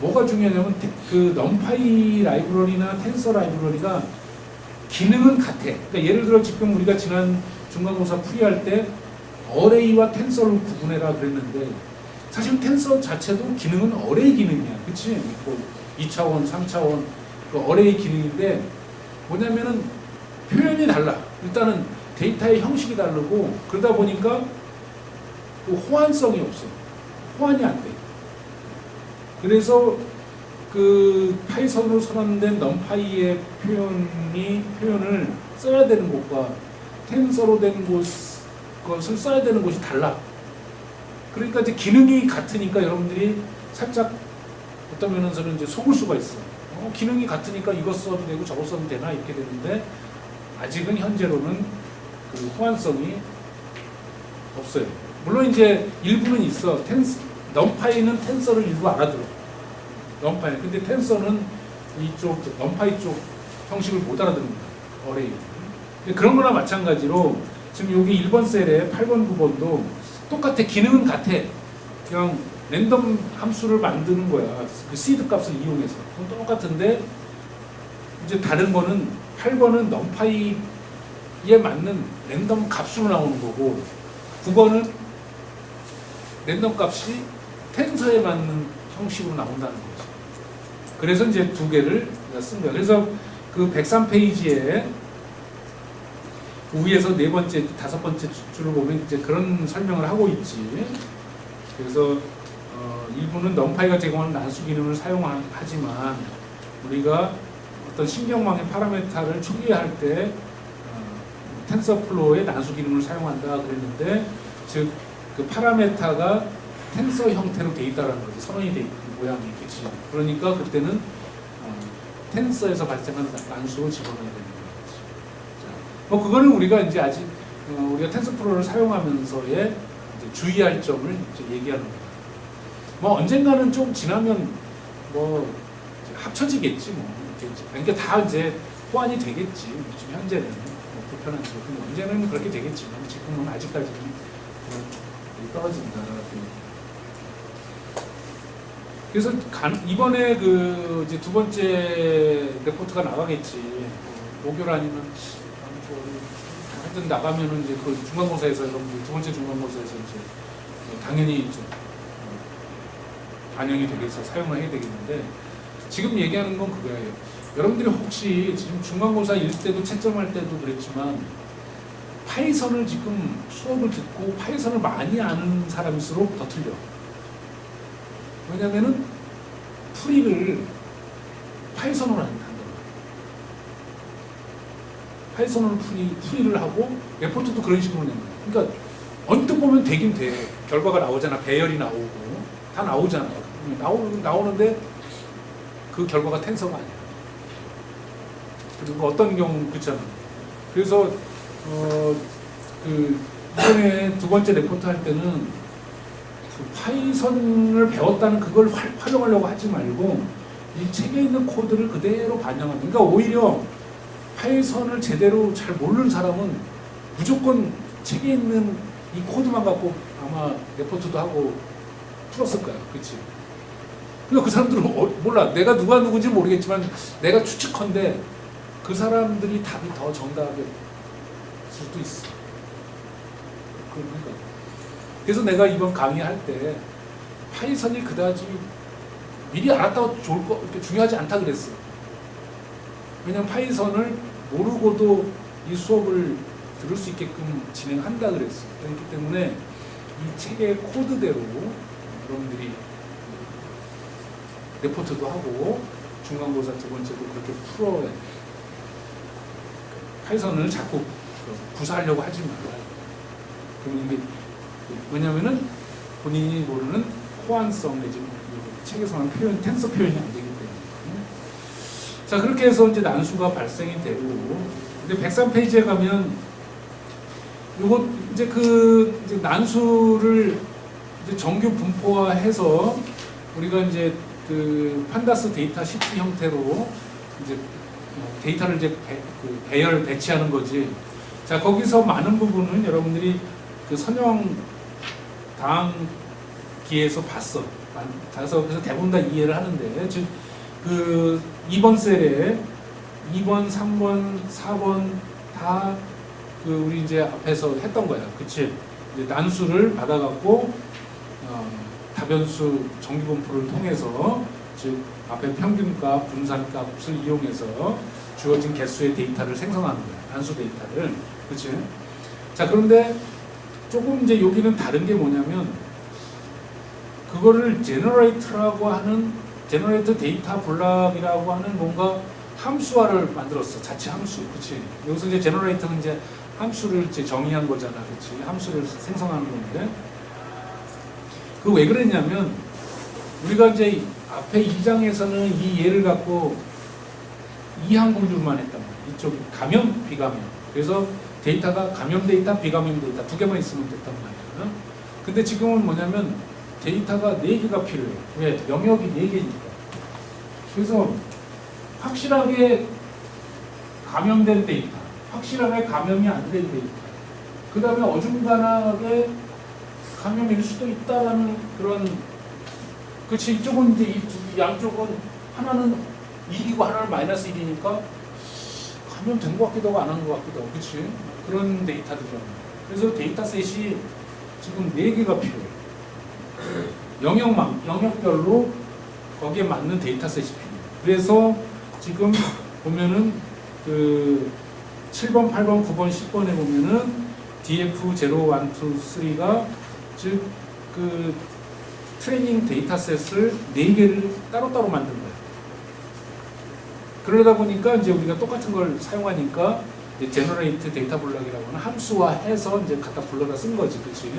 뭐가 중요하냐면 그 넘파이 라이브러리나 텐서 라이브러리가 기능은 같아. 그러니까 예를 들어 지금 우리가 지난 중간고사 풀이할 때 어레이와 텐서를 구분해라 그랬는데, 사실 텐서 자체도 기능은 어레이 기능이야. 그치? 뭐 2차원, 3차원 그 어레이 기능인데, 뭐냐면은 표현이 달라. 일단은 데이터의 형식이 다르고, 그러다 보니까 그 호환성이 없어. 호환이 안 돼. 그래서 그 파이썬으로 선언된 넘파이의 표현을 써야 되는 곳과 텐서로 된 것을 써야 되는 곳이 달라. 그러니까 이제 기능이 같으니까 여러분들이 살짝 어떤 면에서는 이제 속을 수가 있어. 기능이 같으니까 이거 써도 되고 저거 써도 되나 이렇게 되는데, 아직은 현재로는 그 호환성이 없어요. 물론 이제 일부는 있어. 넘파이는 텐서를 일부 알아들어. 넘파이. 근데 텐서는 이쪽 넘파이 쪽 형식을 못 알아듣는다. 어레이. 그런 거나 마찬가지로 지금 여기 1번 셀에 8번, 9번도 똑같아. 기능은 같아. 그냥 랜덤 함수를 만드는 거야. 그 시드 값을 이용해서. 그건 똑같은데, 이제 다른 거는 8번은 넘파이에 맞는 랜덤 값으로 나오는 거고, 9번은 랜덤 값이 텐서에 맞는 형식으로 나온다는 거죠. 그래서 이제 두 개를 쓴 거야. 그래서 그 103페이지에 위에서 네 번째, 다섯 번째 줄을 보면 이제 그런 설명을 하고 있지. 그래서 일부는 넘파이가 제공하는 난수 기능을 사용하지만, 우리가 어떤 신경망의 파라메타를 초기화할 때 텐서플로우의 난수 기능을 사용한다 그랬는데, 즉 그 파라메타가 텐서 형태로 돼 있다라는 거지. 선언이 돼 있는 모양이. 그치? 그러니까 그때는 텐서에서 발생하는 난수로 집어넣어야 되는 거지. 자, 뭐 그거는 우리가 이제 아직 우리가 텐서플로우를 사용하면서의 이제 주의할 점을 이제 얘기하는 거야. 뭐 언젠가는 좀 지나면 뭐 합쳐지겠지 뭐. 그러니까 다 이제 호환이 되겠지. 지금 현재는 뭐 불편한 거. 근데 언제는 그렇게 되겠지만 지금은 아직까지는 떨어진다. 그래서 이번에 그 이제 두 번째 레포트가 나가겠지. 목요일 아니면 하여튼 나가면은 이제 그 중간고사에서 두 번째 중간고사에서 이제 당연히 이제 반영이 되겠어. 사용을 해야 되겠는데, 지금 얘기하는 건 그거예요. 여러분들이 혹시 지금 중간고사일 때도 채점할 때도 그랬지만, 파이썬을 지금 수업을 듣고 파이썬을 많이 아는 사람일수록 더 틀려. 왜냐면은 풀이를 파이썬으로 한다는 거야. 파이썬으로 풀이를 하고 레포트도 그런 식으로 낸 거야. 그러니까 언뜻 보면 되긴 돼. 결과가 나오잖아. 배열이 나오고 다 나오잖아. 나오는데 그 결과가 텐서가 아니야. 그리고 어떤 경우 그렇잖아. 그래서 그 이번에 두 번째 레포트 할 때는 그 파이썬을 배웠다는 그걸 활용하려고 하지 말고 이 책에 있는 코드를 그대로 반영하는. 그러니까 오히려 파이썬을 제대로 잘 모르는 사람은 무조건 책에 있는 이 코드만 갖고 아마 레포트도 하고 풀었을 거야. 그렇지? 그러니까 그 사람들은 몰라. 내가 누가 누군지 모르겠지만 내가 추측컨대 그 사람들이 답이 더 정답일 수도 있어. 그러니까. 그래서 내가 이번 강의할 때 파이썬이 그다지 미리 알았다고 좋을 거 이렇게 중요하지 않다 그랬어. 왜냐면 파이썬을 모르고도 이 수업을 들을 수 있게끔 진행한다 그랬어. 그렇기 때문에 이 책의 코드대로 여러분들이 레포트도 하고 중간고사 두 번째도 그렇게 풀어야 돼. 파이썬을 자꾸 구사하려고 하지 말아요. 그럼 이게 왜냐면은 본인이 모르는 호환성 내지 책에서는 표현, 텐서 표현이 안 되기 때문에. 자, 그렇게 해서 이제 난수가 발생이 되고, 근데 103페이지에 가면 요거 이제 이제 난수를 이제 정규 분포화해서 우리가 이제 그 판다스 데이터 시트 형태로 이제 데이터를 이제 배치하는 거지. 자, 거기서 많은 부분은 여러분들이 그 선형 다항기에서 봤어. 그래서 대부분 다 이해를 하는데, 즉 그 2번 셀에 2번, 3번, 4번 다 그 우리 이제 앞에서 했던 거야. 그치? 이제 난수를 받아갖고 다변수 정규분포를 통해서, 즉 앞에 평균값, 분산값을 이용해서 주어진 개수의 데이터를 생성하는 거야. 난수 데이터를. 그치? 자, 그런데 조금 이제 여기는 다른 게 뭐냐면, 그거를 제너레이터라고 하는, 제너레이터 데이터 블록이라고 하는 뭔가 함수화를 만들었어. 자체 함수. 그치? 여기서 이제 제너레이터는 이제 함수를 이제 정의한 거잖아. 그치? 함수를 생성하는 건데, 그 왜 그랬냐면, 우리가 이제 앞에 2장에서는 이 예를 갖고 이항 분류만 했단 말이야. 이쪽 감염, 비감염. 그래서 데이터가 감염 데이터, 비감염 데이터 두 개만 있으면 됐단 말이야. 근데 지금은 뭐냐면 데이터가 4개가 필요해. 왜? 영역이 4개니까. 그래서 확실하게 감염된 데이터, 확실하게 감염이 안 된 데이터, 그 다음에 어중간하게 감염일 수도 있다라는 그런, 그치? 이쪽은 이제 이 양쪽은 하나는 1이고 하나는 마이너스 1이니까 감염된 것 같기도 하고 안 한 것 같기도 하고, 그치? 그런 데이터들이란 말이야. 그래서 데이터셋이 지금 4개가 필요해. 영역별로 거기에 맞는 데이터셋이 필요해. 그래서 지금 보면은 그 7번, 8번, 9번, 10번에 보면은 DF 0, 1, 2, 3가 즉 그 트레이닝 데이터셋을 4개를 따로따로 만든 거예요. 그러다 보니까 이제 우리가 똑같은 걸 사용하니까 제너레이트 데이터 블록이라고 하는 함수화해서 이제 갖다 불러다 쓴 거지, 그치?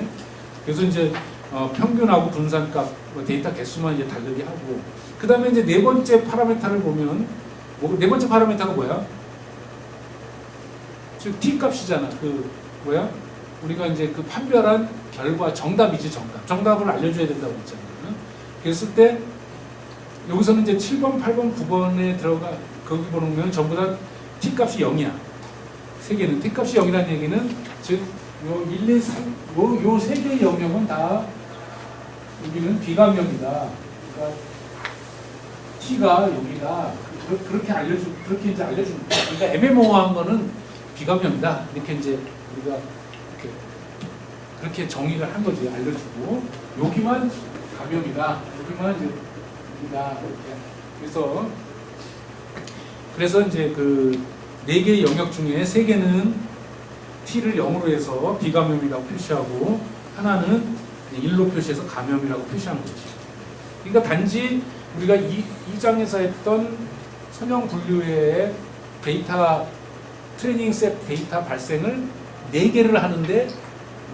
그래서 이제 평균하고 분산값, 데이터 개수만 이제 다르게 하고, 그 다음에 이제 네 번째 파라미터를 보면, 네 번째 파라미터가 뭐야? 즉 t 값이잖아. 그 뭐야? 우리가 이제 그 판별한 결과, 정답이지, 정답을 알려줘야 된다고 했잖아. 그랬을 때 여기서는 이제 7번, 8번, 9번에 들어가 거기 보면 전부 다 t 값이 0이야. 세 개는 t 값이 0이라는 얘기는 즉 요 1, 2, 3, 요 세 개의 영역은 다 여기는 비감염이다. 그러니까 t가 여기다. 그렇게 이제 알려주는 거야. 그러니까 애매모호한 거는 비감염이다. 이렇게 이제 우리가 그렇게 정의를 한 거지. 알려주고, 여기만 감염이다. 여기만 이제 여기다. 이렇게. 그래서 이제 그 4개의 영역 중에 3개는 t를 0으로 해서 비감염이라고 표시하고, 하나는 1로 표시해서 감염이라고 표시한 거지. 그러니까 단지 우리가 2장에서 했던 선형 분류의 데이터 트레이닝 셋 데이터 발생을 4개를 하는데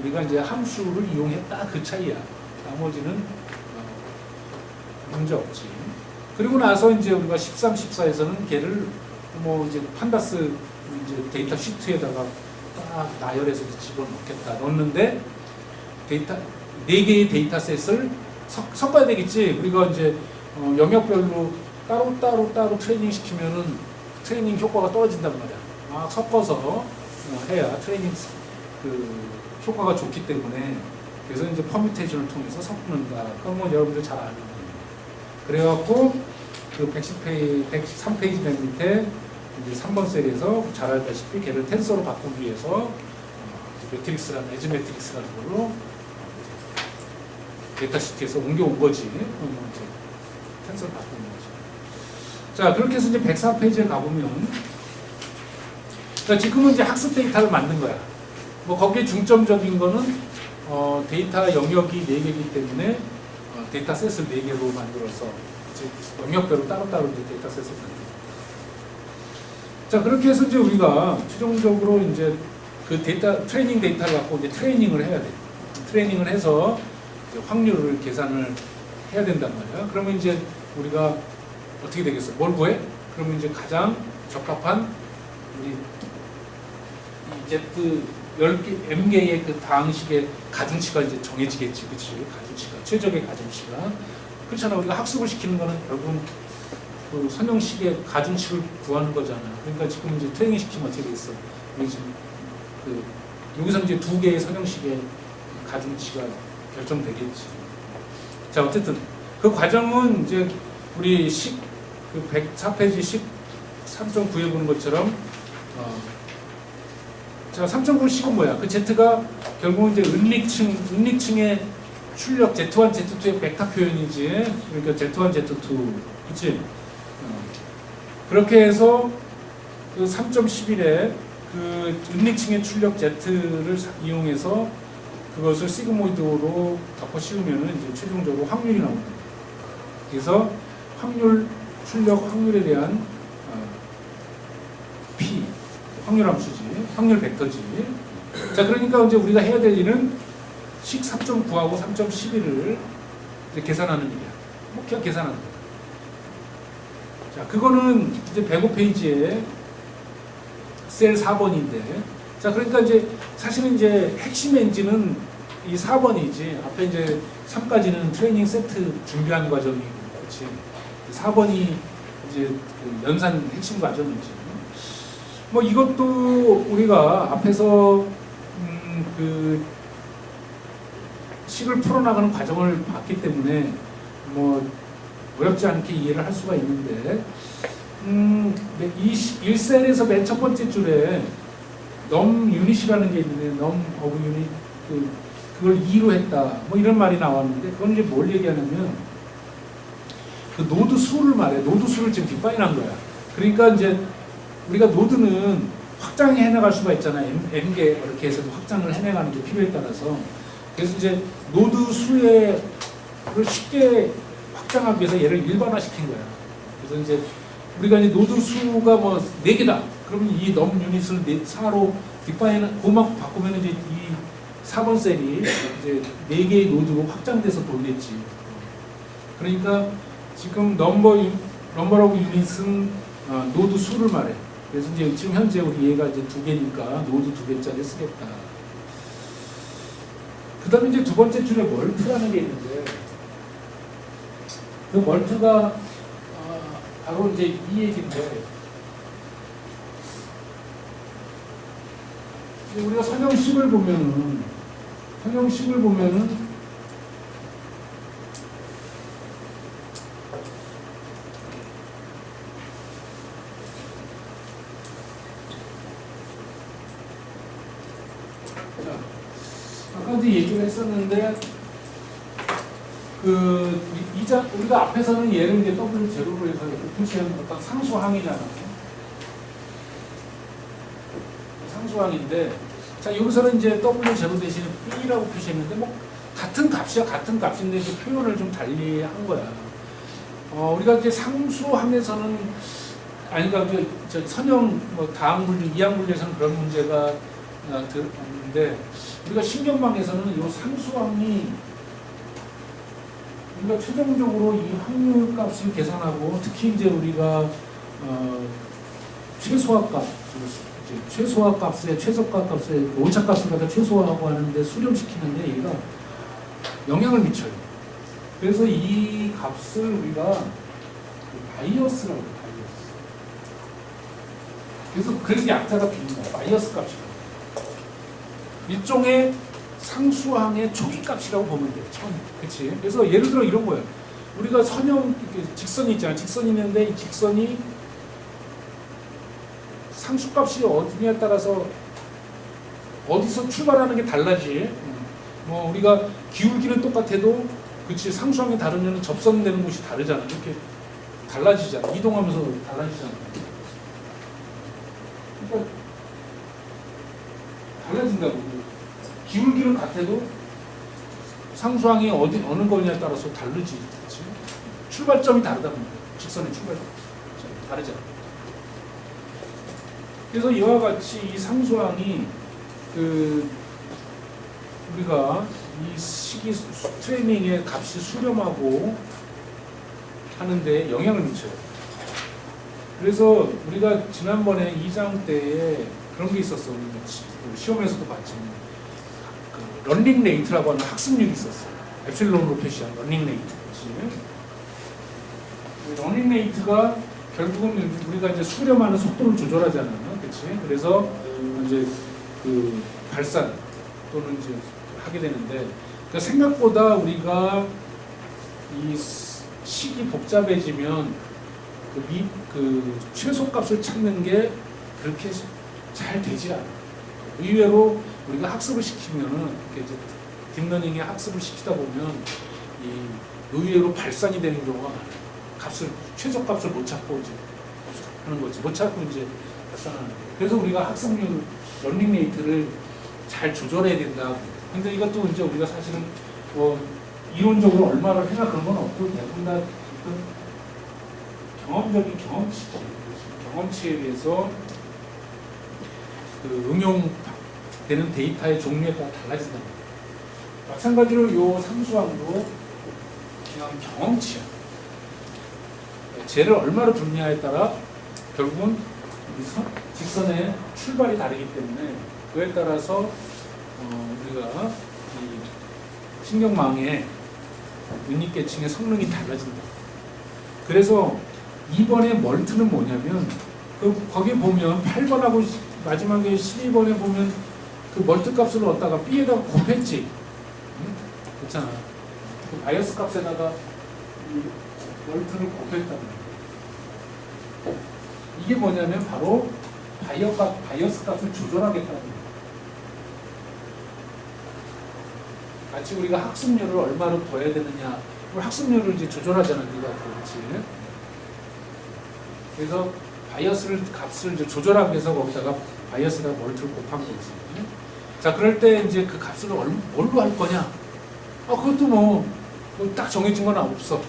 우리가 이제 함수를 이용했다, 그 차이야. 나머지는 문제 없지. 그리고 나서 이제 우리가 13, 14에서는 걔를 뭐 이제 판다스 이제 데이터 시트에다가 딱 나열해서 집어넣겠다. 넣는데 데이터 4개의 데이터셋을 섞어야 되겠지. 우리가 이제 영역별로 따로 트레이닝 시키면은 트레이닝 효과가 떨어진단 말이야. 막 섞어서 해야 트레이닝 그 효과가 좋기 때문에, 그래서 이제 퍼뮤테이션을 통해서 섞는다. 그건 뭐 여러분들 잘 아는 거예요. 그래갖고 그 113페이지 맨 밑에 이제 3번 셀에서 잘 알다시피 걔를 텐서로 바꾸기 위해서 매트릭스라는 에즈 매트릭스라는 걸로 데이터시트에서 옮겨온 거지. 텐서로 바꾼 거지. 자, 그렇게 해서 이제 104페이지에 가보면, 그러니까 지금은 이제 학습 데이터를 만든 거야. 뭐 거기에 중점적인 거는 데이터 영역이 4개이기 때문에 데이터셋을 4개로 만들어서 영역별로 따로따로 이제 데이터셋을 만들고. 자, 그렇게 해서 이제 우리가 최종적으로 이제 그 트레이닝 데이터를 갖고 이제 트레이닝을 해야 돼. 트레이닝을 해서 이제 확률을 계산을 해야 된단 말이야. 그러면 이제 우리가 어떻게 되겠어? 뭘 구해? 그러면 이제 가장 적합한 우리 Z 10개, M개의 그 다항식의 가중치가 이제 정해지겠지. 그치? 가중치가. 최적의 가중치가. 그렇잖아. 우리가 학습을 시키는 거는 결국 그 선형식의 가중치를 구하는 거잖아. 그러니까 지금 이제 트레이닝 시키면 어떻게 되겠어? 우리 지금 그 여기서 이제 2개의 선형식의 가중치가 결정되겠지. 자, 어쨌든 그 과정은 이제 우리 그 104페이지 13.9에 보는 것처럼 자, 3.9 식은 뭐야? 그 Z가 결국은 이제 은닉층의 출력 Z1, Z2의 벡터 표현이지. 그러니까 Z1, Z2, 그치? 그렇게 해서 그 3.11에 그 은닉층의 출력 Z를 이용해서 그것을 시그모이드로 덮어 씌우면은 이제 최종적으로 확률이 나옵니다. 그래서 출력 확률에 대한 P, 확률 함수지, 확률 벡터지. 자, 그러니까 이제 우리가 해야 될 일은 식 3.9하고 3.11을 계산하는 일이야. 뭐 그냥 계산하는 거야. 자, 그거는 이제 105페이지에 셀 4번인데, 자, 그러니까 이제 사실은 이제 핵심 엔진은 이 4번이지. 앞에 이제 3까지는 트레이닝 세트 준비한 과정이고, 그렇지. 4번이 이제 그 연산 핵심 과정이지. 뭐 이것도 우리가 앞에서 그 식을 풀어나가는 과정을 봤기 때문에 뭐 어렵지 않게 이해를 할 수가 있는데, 이 1셀에서 맨 첫 번째 줄에 넘 유닛이라는 게 있는데, 넘 오브 유닛, 그걸 2로 했다, 뭐 이런 말이 나왔는데, 그건 이제 뭘 얘기하냐면 그 노드 수를 말해. 노드 수를 지금 디파인한 거야. 그러니까 이제 우리가 노드는 확장해 나갈 수가 있잖아요. M개 이렇게 해서 확장을 해나가는 게 필요에 따라서. 그래서 이제 노드 수를 쉽게 확장하기 위해서 얘를 일반화시킨 거야. 그래서 이제 우리가 이제 노드 수가 뭐 4개다. 그러면 이 넘 유닛을 4로 디파인, 그만 바꾸면 이제 이 4번 셀이 이제 4개의 노드로 확장돼서 돌겠지. 그러니까 지금 넘버라고 유닛은 노드 수를 말해. 그래서 이제 지금 현재 우리 얘가 이제 2개니까 노드 2개짜리 쓰겠다. 그 다음에 이제 두 번째 줄에 멀트라는 게 있는데, 그 멀트가 바로 이제 이 얘기인데, 우리가 선형식을 보면은 아까도 얘기를 했었는데, 우리가 앞에서는 얘를 이제 W0로 해서 표시하는 어떤 상수항이잖아. 상수항인데, 자, 여기서는 이제 W0 대신에 B라고 표시했는데, 뭐, 같은 값인데 이제 표현을 좀 달리 한 거야. 우리가 이제 상수항에서는, 그러니까 저 선형, 뭐, 다항분류, 이항분류에서는 그런 문제가 없는데, 우리가 신경망에서는 이 상수항이 우리가 최종적으로 이 확률 값을 계산하고, 특히 이제 우리가 최소화값, 최소화값의 최소값의 오차값을 갖다 최소화하고 하는데 수렴시키는데 얘가 영향을 미쳐요. 그래서 이 값을 우리가 바이어스라고 해요. 바이어스. 그래서 약자가 빕니다. 바이어스 값이라고. 일종의 상수항의 초기값이라고 보면 돼요. 그치? 그래서 예를 들어 이런 거예요. 우리가 선형, 직선이 있잖아요. 직선이 있는데 이 직선이 상수값이 어디냐에 따라서 어디서 출발하는 게 달라지. 뭐 우리가 기울기는 똑같아도, 그치, 상수항이 다르면 접선되는 곳이 다르잖아. 이렇게 달라지잖아. 이동하면서 달라지잖아. 그러니까 달라진다고. 기울기는 같아도 상수항이 어느 거냐에 따라서 다르지. 그치? 출발점이 다르다 보니까. 직선의 출발점이 다르잖아. 그래서 이와 같이 이 상수항이 우리가 이 시기 트레이닝의 값이 수렴하고 하는데 영향을 미쳐요. 그래서 우리가 지난번에 2장 때에 그런 게 있었어. 시험에서도 봤지만 런닝 레이트라고 하는 학습률이 있었어요. 엡실론으로 표시한 런닝 레이트. 런닝 레이트가 결국은 우리가 이제 수렴하는 속도를 조절하잖아요. 그렇지? 그래서 이제 그 발산 또는 이제 하게 되는데, 그러니까 생각보다 우리가 이 식이 복잡해지면 그 최소값을 찾는 게 그렇게 잘 되지 않아요. 의외로 우리가 학습을 시키면은 이제 딥러닝에 학습을 시키다 보면 의외로 발산이 되는 경우가 많아요. 최소값을 못 찾고 이제 하는 거지. 못 찾고 이제 발산하는 거예요. 그래서 우리가 학습률 런닝 레이트를 잘 조절해야 된다. 근데 이것도 이제 우리가 사실은 이론적으로 얼마를 해나 그런 건 없고 대부분 다 경험적인 경험치지. 경험치에 의해서 그 응용되는 데이터의 종류에 따라 달라진다는 거예요. 마찬가지로 이 상수항도 그냥 경험치야. 쟤를 얼마로 두느냐에 따라 결국은 직선의 출발이 다르기 때문에 그에 따라서 우리가 이 신경망의 윤리계층의 성능이 달라진다. 그래서 이번에 멀트는 뭐냐면 거기에 보면 8번하고 마지막에 12번에 보면 그 멀트 값을 얻다가 B에다가 곱했지. 응? 그렇잖아. 그 바이어스 값에다가 이 멀트를 곱했다는 거예요. 이게 뭐냐면 바로 바이어스 값을 조절하겠다는 거예요. 마치 우리가 학습률을 얼마로 둬야 되느냐, 학습률을 이제 조절하잖아, 네가 그렇지. 그래서 바이어스 값을 이제 조절하기 위해서 거기다가 바이어스가 멀티를 곱한 거지. 자, 그럴 때 이제 그 값을 뭘로 할 거냐? 그것도 뭐 딱 정해진 건 없어.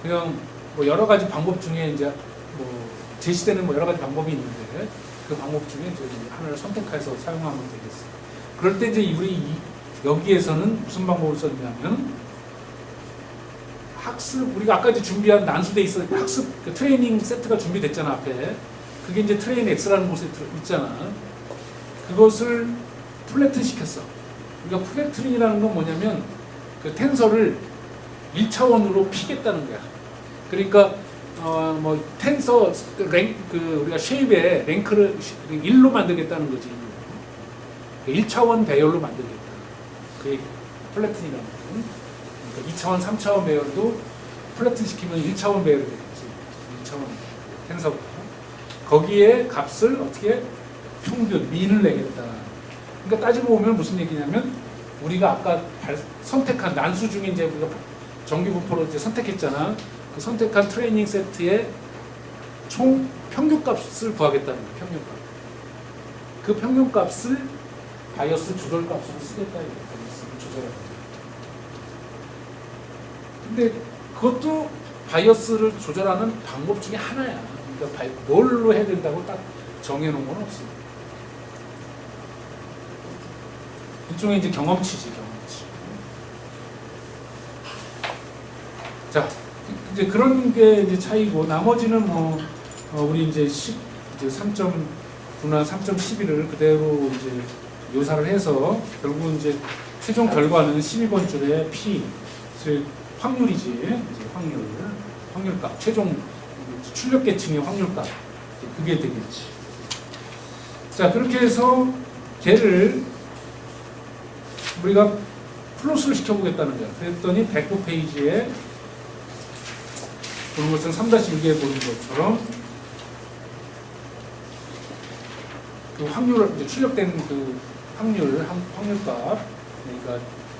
그냥 뭐 여러 가지 방법 중에 이제 뭐 제시되는 뭐 여러 가지 방법이 있는데 그 방법 중에 이제 하나를 선택해서 사용하면 되겠어. 그럴 때 이제 우리 여기에서는 무슨 방법을 썼냐면 우리가 아까 이제 준비한 난수돼 있어 학습 그 트레이닝 세트가 준비됐잖아 앞에. 그게 이제 트레인 X라는 곳에 있잖아. 그것을 플래튼 시켰어. 우리가 플래튼이라는 건 뭐냐면 그 텐서를 1차원으로 피겠다는 거야. 그러니까 뭐 텐서 우리가 쉐입의 랭크를 1로 만들겠다는 거지. 1차원 배열로 만들겠다. 그게 플래튼이라는 거지. 그러니까 2차원, 3차원 배열도 플래튼 시키면 1차원 배열이 되겠지. 1차원 텐서가. 거기에 값을 어떻게 평균, 민을 내겠다. 그러니까 따지고 보면 무슨 얘기냐면 우리가 아까 선택한 난수 중에 이제 우리가 정규분포로 이제 선택했잖아. 그 선택한 트레이닝 세트의 총 평균값을 구하겠다는 거예요. 평균값. 그 평균값을 바이어스 조절값으로 쓰겠다. 바이어스를 조절하는 거예요. 근데 그것도 바이어스를 조절하는 방법 중에 하나야. 그러니까 뭘로 해야 된다고 딱 정해놓은 건 없습니다. 일종의 이제 경험치지, 경험치. 자, 이제 그런 게 이제 차이고, 나머지는 뭐, 우리 이제 3.9나 3.11을 그대로 이제 묘사를 해서, 결국은 이제 최종 결과는 12번 줄에 P, 즉, 확률이지, 이제 확률값, 최종 출력 계층의 확률값, 그게 되겠지. 자, 그렇게 해서 걔를 우리가 플롯을 시켜보겠다는 거야. 그랬더니 109페이지에 보는 것은 3-6에 보는 것처럼 그 확률을 이제 출력된 그 확률값, 그러니까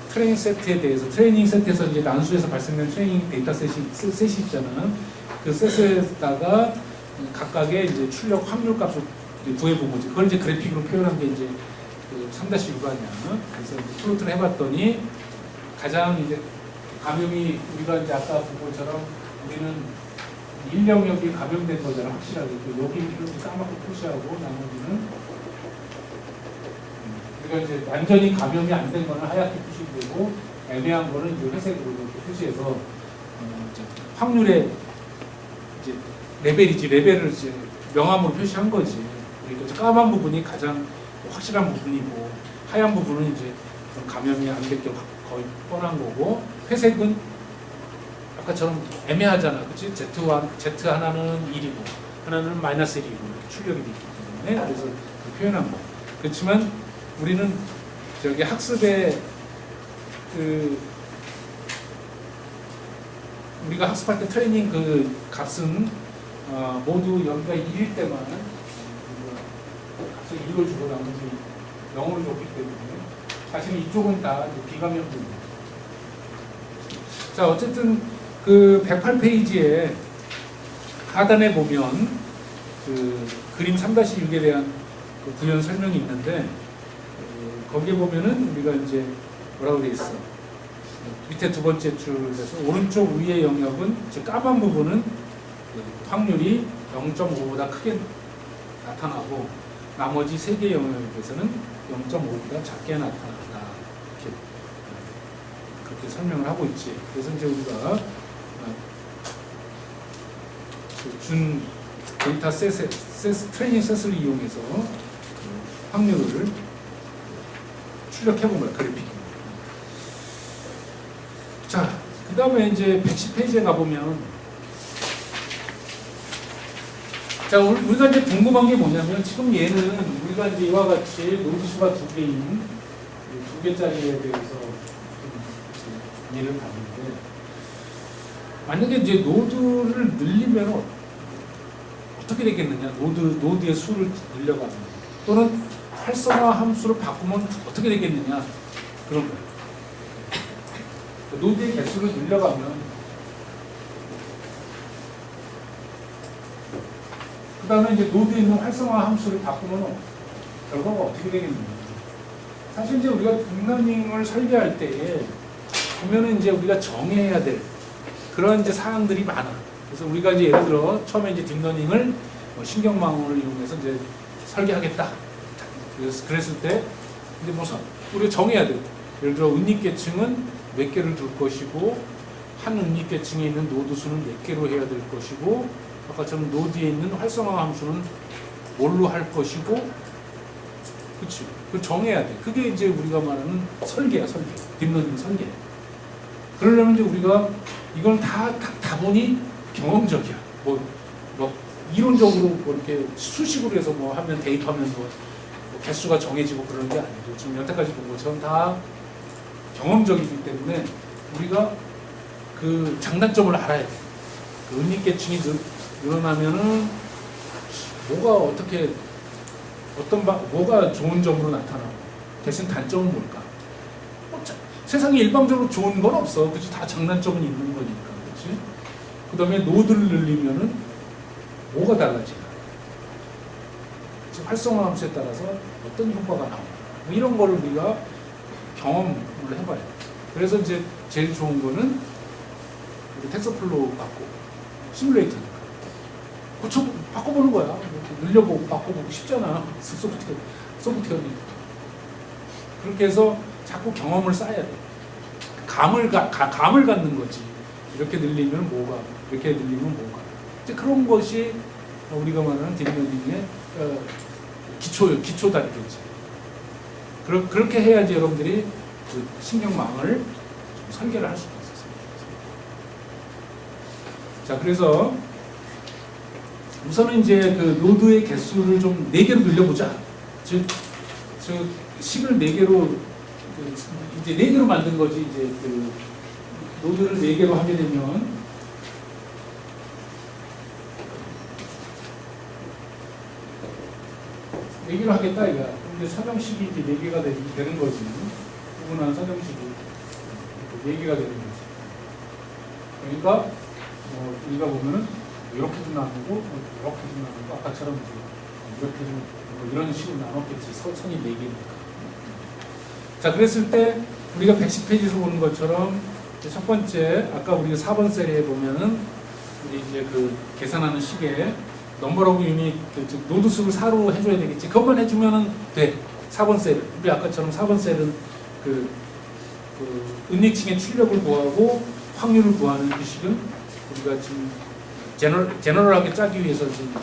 트레이닝 세트에 대해서 트레이닝 세트에서 이제 난수에서 발생된 트레이닝 데이터 셋이 있잖아. 그 셋에다가 각각의 이제 출력 확률값을 구해본 거지. 그걸 이제 그래픽으로 표현한 게 이제 그 3-6 아니야. 그래서 플로트를 해봤더니 가장 이제 감염이 우리가 이제 아까 본 것처럼 우리는 인력력이 감염된 거잖아, 확실하게. 여기 이렇게 까맣게 표시하고 나머지는 그러니까 이제 완전히 감염이 안 된 거는 하얗게 표시되고 애매한 거는 이제 회색으로 이렇게 표시해서 이제 확률의 이제 레벨을 이제 명암으로 표시한 거지. 그러니까 까만 부분이 가장 확실한 부분이고 하얀 부분은 이제 감염이 안 될 게 거의 뻔한 거고 회색은 아까처럼 애매하잖아, 그렇지? Z 하나는 1이고 하나는 마이너스 1이고 이렇게 출력이 되기 때문에 그래서 표현한 거. 그렇지만 우리는 저기 학습에 우리가 학습할 때 트레이닝 그 값은 모두 여기가 1일 때만 값을 1을 주고 나머지 0으로 줬기 때문에 사실 이쪽은 다 비감염입니다. 자, 어쨌든 그 108페이지에 하단에 보면 그 그림 3-6에 대한 그 구현 설명이 있는데 거기에 보면은 우리가 이제 뭐라고 돼 있어? 밑에 두 번째 줄에서 오른쪽 위의 영역은 까만 부분은 확률이 0.5보다 크게 나타나고 나머지 세 개의 영역에서는 0.5보다 작게 나타난다. 그렇게 설명을 하고 있지. 그래서 이제 우리가 준 데이터 트레이닝 셋을 이용해서 확률을 출력해본 거야, 그래픽. 자, 그 다음에 이제 110페이지에 가보면, 자, 우리가 이제 궁금한 게 뭐냐면, 지금 얘는 우리가 이제 이와 같이 노드수가 2개인, 2개짜리에 대해서 예를 봤는데, 만약에 이제 노드를 늘리면 어떻게 되겠느냐? 노드의 수를 늘려가면, 또는 활성화 함수를 바꾸면 어떻게 되겠느냐? 그런 거예요. 노드의 개수를 늘려가면 그 다음에 이제 노드에 있는 활성화 함수를 바꾸면 결과가 어떻게 되겠느냐? 사실 이제 우리가 딥러닝을 설계할 때에 보면은 이제 우리가 정해야 될 그런 이제 사항들이 많아. 그래서 우리가 이제 예를 들어 처음에 이제 딥러닝을 신경망원을 이용해서 이제 설계하겠다. 그랬을 때 이제 우리가 정해야 돼. 예를 들어 은닉계층은 몇 개를 둘 것이고 한 은닉계층에 있는 노드 수는 몇 개로 해야 될 것이고 아까처럼 노드에 있는 활성화 함수는 뭘로 할 것이고, 그렇지? 그 정해야 돼. 그게 이제 우리가 말하는 설계야, 설계. 딥러닝 설계. 그러려면 이제 우리가 이걸 다 보니 경험적이야. 뭐 이론적으로 뭐 이렇게 수식으로 해서 뭐 하면 대입하면 뭐 개수가 정해지고 그런 게 아니고 지금 여태까지 본 것처럼 다 경험적이기 때문에 우리가 그 장단점을 알아야 돼. 그 은닉계층이 늘어나면은 뭐가 뭐가 좋은 점으로 나타나고 대신 단점은 뭘까? 세상에 일방적으로 좋은 건 없어. 그치? 다 장단점은 있는 거니까. 그치? 그 다음에 노드를 늘리면은 뭐가 달라지나? 활성화 함수에 따라서 어떤 효과가 나오나? 뭐 이런 거를 우리가 경험을 해봐요. 그래서 이제 제일 좋은 거는 텍서플로우 바꾸고 시뮬레이터니까 바꿔보는 거야. 늘려보고 바꿔보고 쉽잖아. 소프트웨어니까. 그렇게 해서 자꾸 경험을 쌓아야 돼. 감을 갖는 거지. 이렇게 늘리면 뭐가, 이렇게 늘리면 뭐가. 이제 그런 것이 우리가 말하는 딥러닝의 기초단계지. 그렇게 해야지 여러분들이 그 신경망을 설계를 할 수가 있어요. 자, 그래서 우선은 이제 그 노드의 개수를 좀 4개로 늘려보자. 즉 식을 4개로 이제 4개로 만든 거지. 이제 그 노드를 4개로 하게 되면 얘기를 하겠다 이거야. 근데 선형식이 이제 4개가 되는 거지. 구분한 선형식이 4개가 되는 거지. 그러니까 우리가 보면은 이렇게도 나누고 이렇게도 나누고 아까처럼 이렇게도 이런 식으로 나눴겠지. 선이 4개니까. 자, 그랬을 때 우리가 110페이지에서 보는 것처럼 첫 번째 아까 우리가 4번 셀에 보면은 우리 이제 그 계산하는 식에 넘버러브 유닛, 즉 노드 수를 4로 해줘야 되겠지. 그것만 해주면은 돼. 4번 셀. 우리 아까처럼 4번 셀은 그 은닉층의 출력을 구하고 확률을 구하는 그 식은 우리가 지금 제너럴하게 짜기 위해서 지금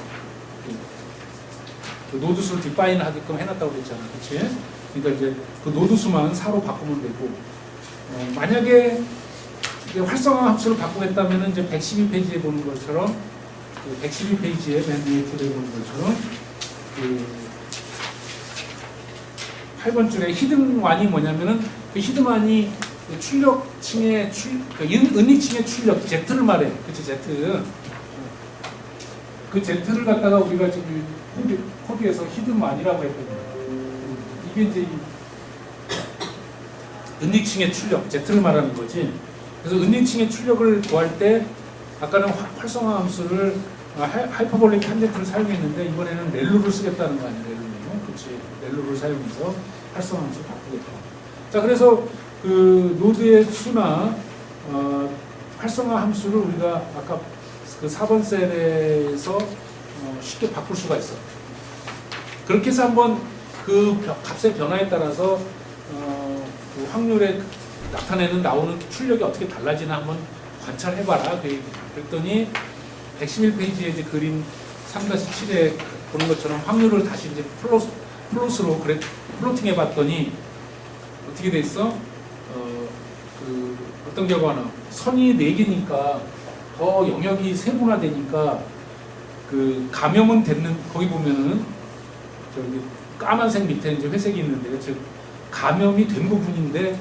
그 노드 수를 디파인 하게끔 해놨다고 그랬잖아. 그치? 그러니까 이제 그 노드 수만 4로 바꾸면 되고, 만약에 활성화 함수를 바꾸겠다면 이제 112페이지에 보는 것처럼, 112페이지에 맨 위에 보는 것처럼, 그 8번 줄에 히든완이 뭐냐면은 그 히든완이 그 출력층의 그 은닉층의 출력 Z를 말해. 그치? Z. 그 Z를 갖다가 우리가 지금 코드에서 히든완이라고 했거든요. 이게 이제 은닉층의 출력 Z를 말하는 거지. 그래서 은닉층의 출력을 구할 때 아까는 활성화 함수를 하이퍼볼릭 탄젠트를 사용했는데 이번에는 렐루를 쓰겠다는 거 아니야. 렐루는. 그렇지. 렐루를 사용해서 활성화 함수를 바꾸겠다. 자, 그래서 그 노드의 수나 활성화 함수를 우리가 아까 그 4번 셀에서 쉽게 바꿀 수가 있어. 그렇게 해서 한번 그 값의 변화에 따라서 그 확률에 나오는 출력이 어떻게 달라지나 한번 관찰해봐라. 그랬더니 111페이지에 이제 그림 3-7에 보는 것처럼 확률을 다시 이제 플롯으로 플로팅 해봤더니 어떻게 돼 있어? 그 어떤 결과나 선이 4개니까 더 영역이 세분화되니까 그 감염은 됐는 거기 보면은 저기 까만색 밑에 이제 회색이 있는데 즉 감염이 된 부분인데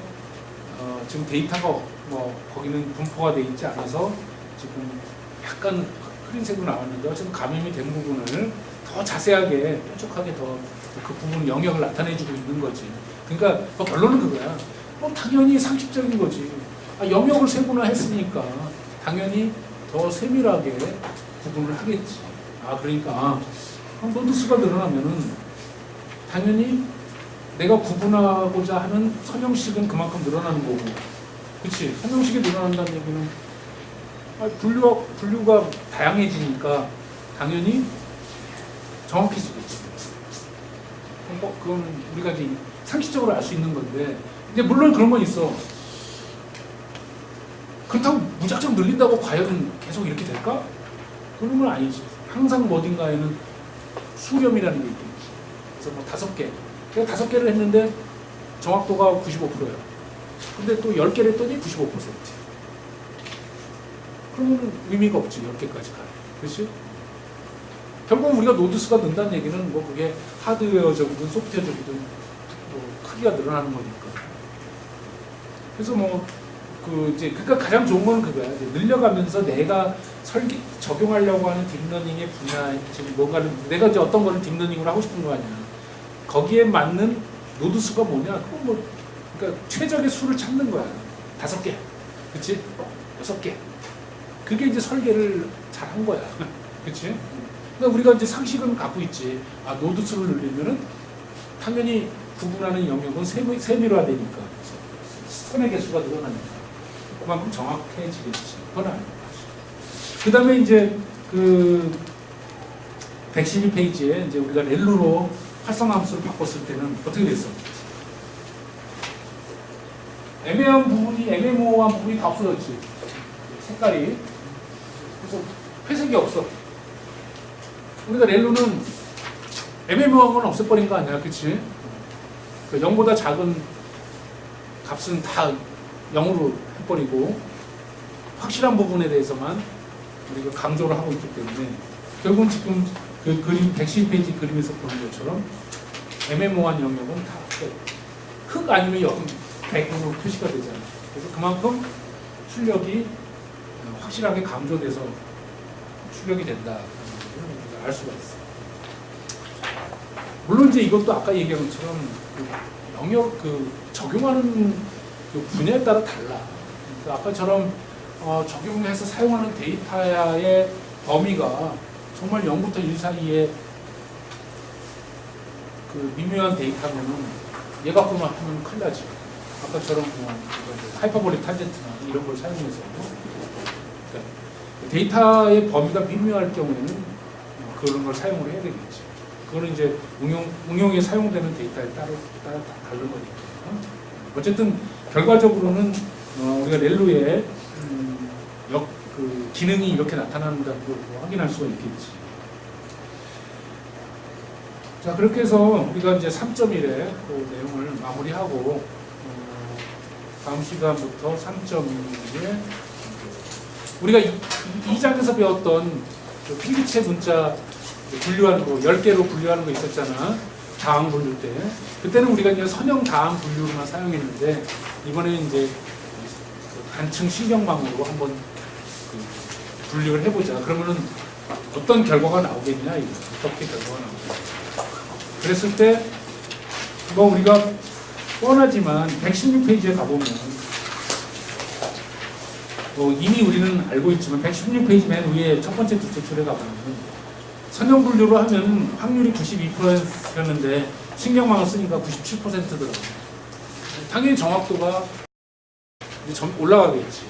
지금 데이터가 뭐 거기는 분포가 돼 있지 않아서 지금 약간 흐린색으로 나왔는데 어쨌든 감염이 된 부분을 더 자세하게 뾰족하게 더 그 부분 영역을 나타내주고 있는 거지. 그러니까 결론은 그거야. 당연히 상식적인 거지. 영역을 세분화했으니까 당연히 더 세밀하게 구분을 하겠지. 그러니까 노드 수가 늘어나면은 당연히 내가 구분하고자 하는 선형식은 그만큼 늘어나는 거고, 그렇지? 선형식이 늘어난다는 얘기는 분류가 다양해지니까 당연히 정확해지겠지. 그건 우리가 이제 상식적으로 알 수 있는 건데, 이제 물론 그런 건 있어. 그렇다고 무작정 늘린다고 과연 계속 이렇게 될까? 그런 건 아니지. 항상 어딘가에는 수렴이라는 게 있겠지. 그래서 뭐 5개. 내가 5개를 했는데 정확도가 95%야. 근데 또 10개를 했더니 95%. 그러면 의미가 없지. 10개까지 가요. 그렇지? 결국 우리가 노드 수가 는다는 얘기는 뭐 그게 하드웨어적이든 소프트웨어적이든 뭐 크기가 늘어나는 거니까. 그래서 뭐 그러니까 가장 좋은 건 그거야. 늘려가면서 내가 적용하려고 하는 딥러닝의 분야, 지금 뭔가를 내가 이제 어떤 거를 딥러닝으로 하고 싶은 거 아니야. 거기에 맞는 노드 수가 뭐냐? 그건 뭐 그러니까 최적의 수를 찾는 거야. 5개, 그렇지? 6개. 그게 이제 설계를 잘 한 거야, 그렇지? 그러니까 우리가 이제 상식은 갖고 있지. 노드 수를 늘리면은 당연히 구분하는 영역은 세밀화되니까, 선의 개수가 늘어나니까 그만큼 정확해지겠지. 그건 아닌 거지. 그 다음에 이제 그 112페이지에 이제 우리가 렐루로 활성화 함수를 바꿨을 때는 어떻게 됐어? 애매모호한 부분이 다 없어졌지. 색깔이. 그래서 회색이 없어. 우리가 렐루는 애매모호한 건 없애버린 거 아니야, 그치? 0보다 작은 값은 다 0으로 해버리고 확실한 부분에 대해서만 우리가 강조를 하고 있기 때문에 결국은 지금 그 그림 112페이지 그림에서 보는 것처럼 애매모호한 영역은 다 흑 아니면 100으로 표시가 되잖아요. 그래서 그만큼 출력이 확실하게 강조돼서 출력이 된다. 우리가 알 수가 있어요. 물론 이제 이것도 아까 얘기한 것처럼 영역 적용하는 그 분야에 따라 달라. 그러니까 아까처럼 적용해서 사용하는 데이터의 범위가 정말 0부터 1 사이에 그 미묘한 데이터면은 얘 갖고만 하면 큰일 나지. 아까처럼 뭐 하이퍼볼릭 탄젠트나 이런 걸 사용해서 그러니까 데이터의 범위가 미묘할 경우에는 그런 걸 사용을 해야 되겠지. 그거는 이제 응용에 사용되는 데이터에 따라 다른 거니까. 어쨌든 결과적으로는 우리가 렐로의 그 기능이 이렇게 나타난다는 걸 확인할 수가 있겠지. 자, 그렇게 해서 우리가 이제 3.1의 그 내용을 마무리하고 다음 시간부터 3.2에 우리가 이 장에서 배웠던 그 필기체 문자 분류하는 거 10개로 분류하는 거 있었잖아. 다항 분류 때. 그때는 우리가 이제 선형 다항 분류로만 사용했는데 이번에 이제 단층 신경망으로 한번 그 분류를 해보자. 그러면은 어떤 결과가 나오겠냐 이거. 어떻게 결과가 나오겠냐. 그랬을 때 뭐 우리가 뻔하지만 116페이지에 가보면 이미 우리는 알고 있지만 116페이지 맨 위에 첫 번째 둘째 줄에 가보면 선형 분류로 하면 확률이 92%였는데 신경망을 쓰니까 97%더라고요. 당연히 정확도가 이제 올라가겠지.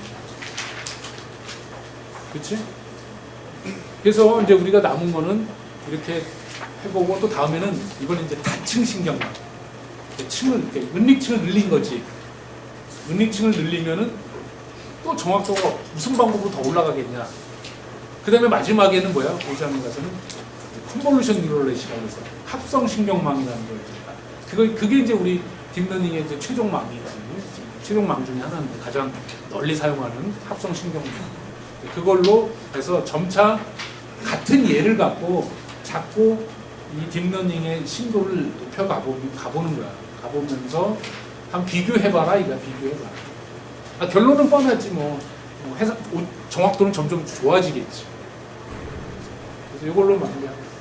그치? 그래서 이제 우리가 남은 거는 이렇게 해보고 또 다음에는 이번에 이제 다층 신경망. 은닉층을 늘린 거지. 은닉층을 늘리면은 또 정확도가 무슨 방법으로 더 올라가겠냐. 그 다음에 마지막에는 뭐야? 보자는 것은 컨볼루션 뉴럴넷이라고 해서 합성 신경망이라는 걸. 그게 이제 우리 딥러닝의 이제 최종망이지. 최종망 중에 하나인데 가장 널리 사용하는 합성 신경망. 그걸로 해서 점차 같은 예를 갖고 자꾸 이 딥러닝의 심도를 높여 가보는 거야. 가보면서 한번 비교해봐라, 이거 비교해봐라. 결론은 뻔하지 뭐. 정확도는 점점 좋아지겠지. 그래서 이걸로 마무리하겠습니다.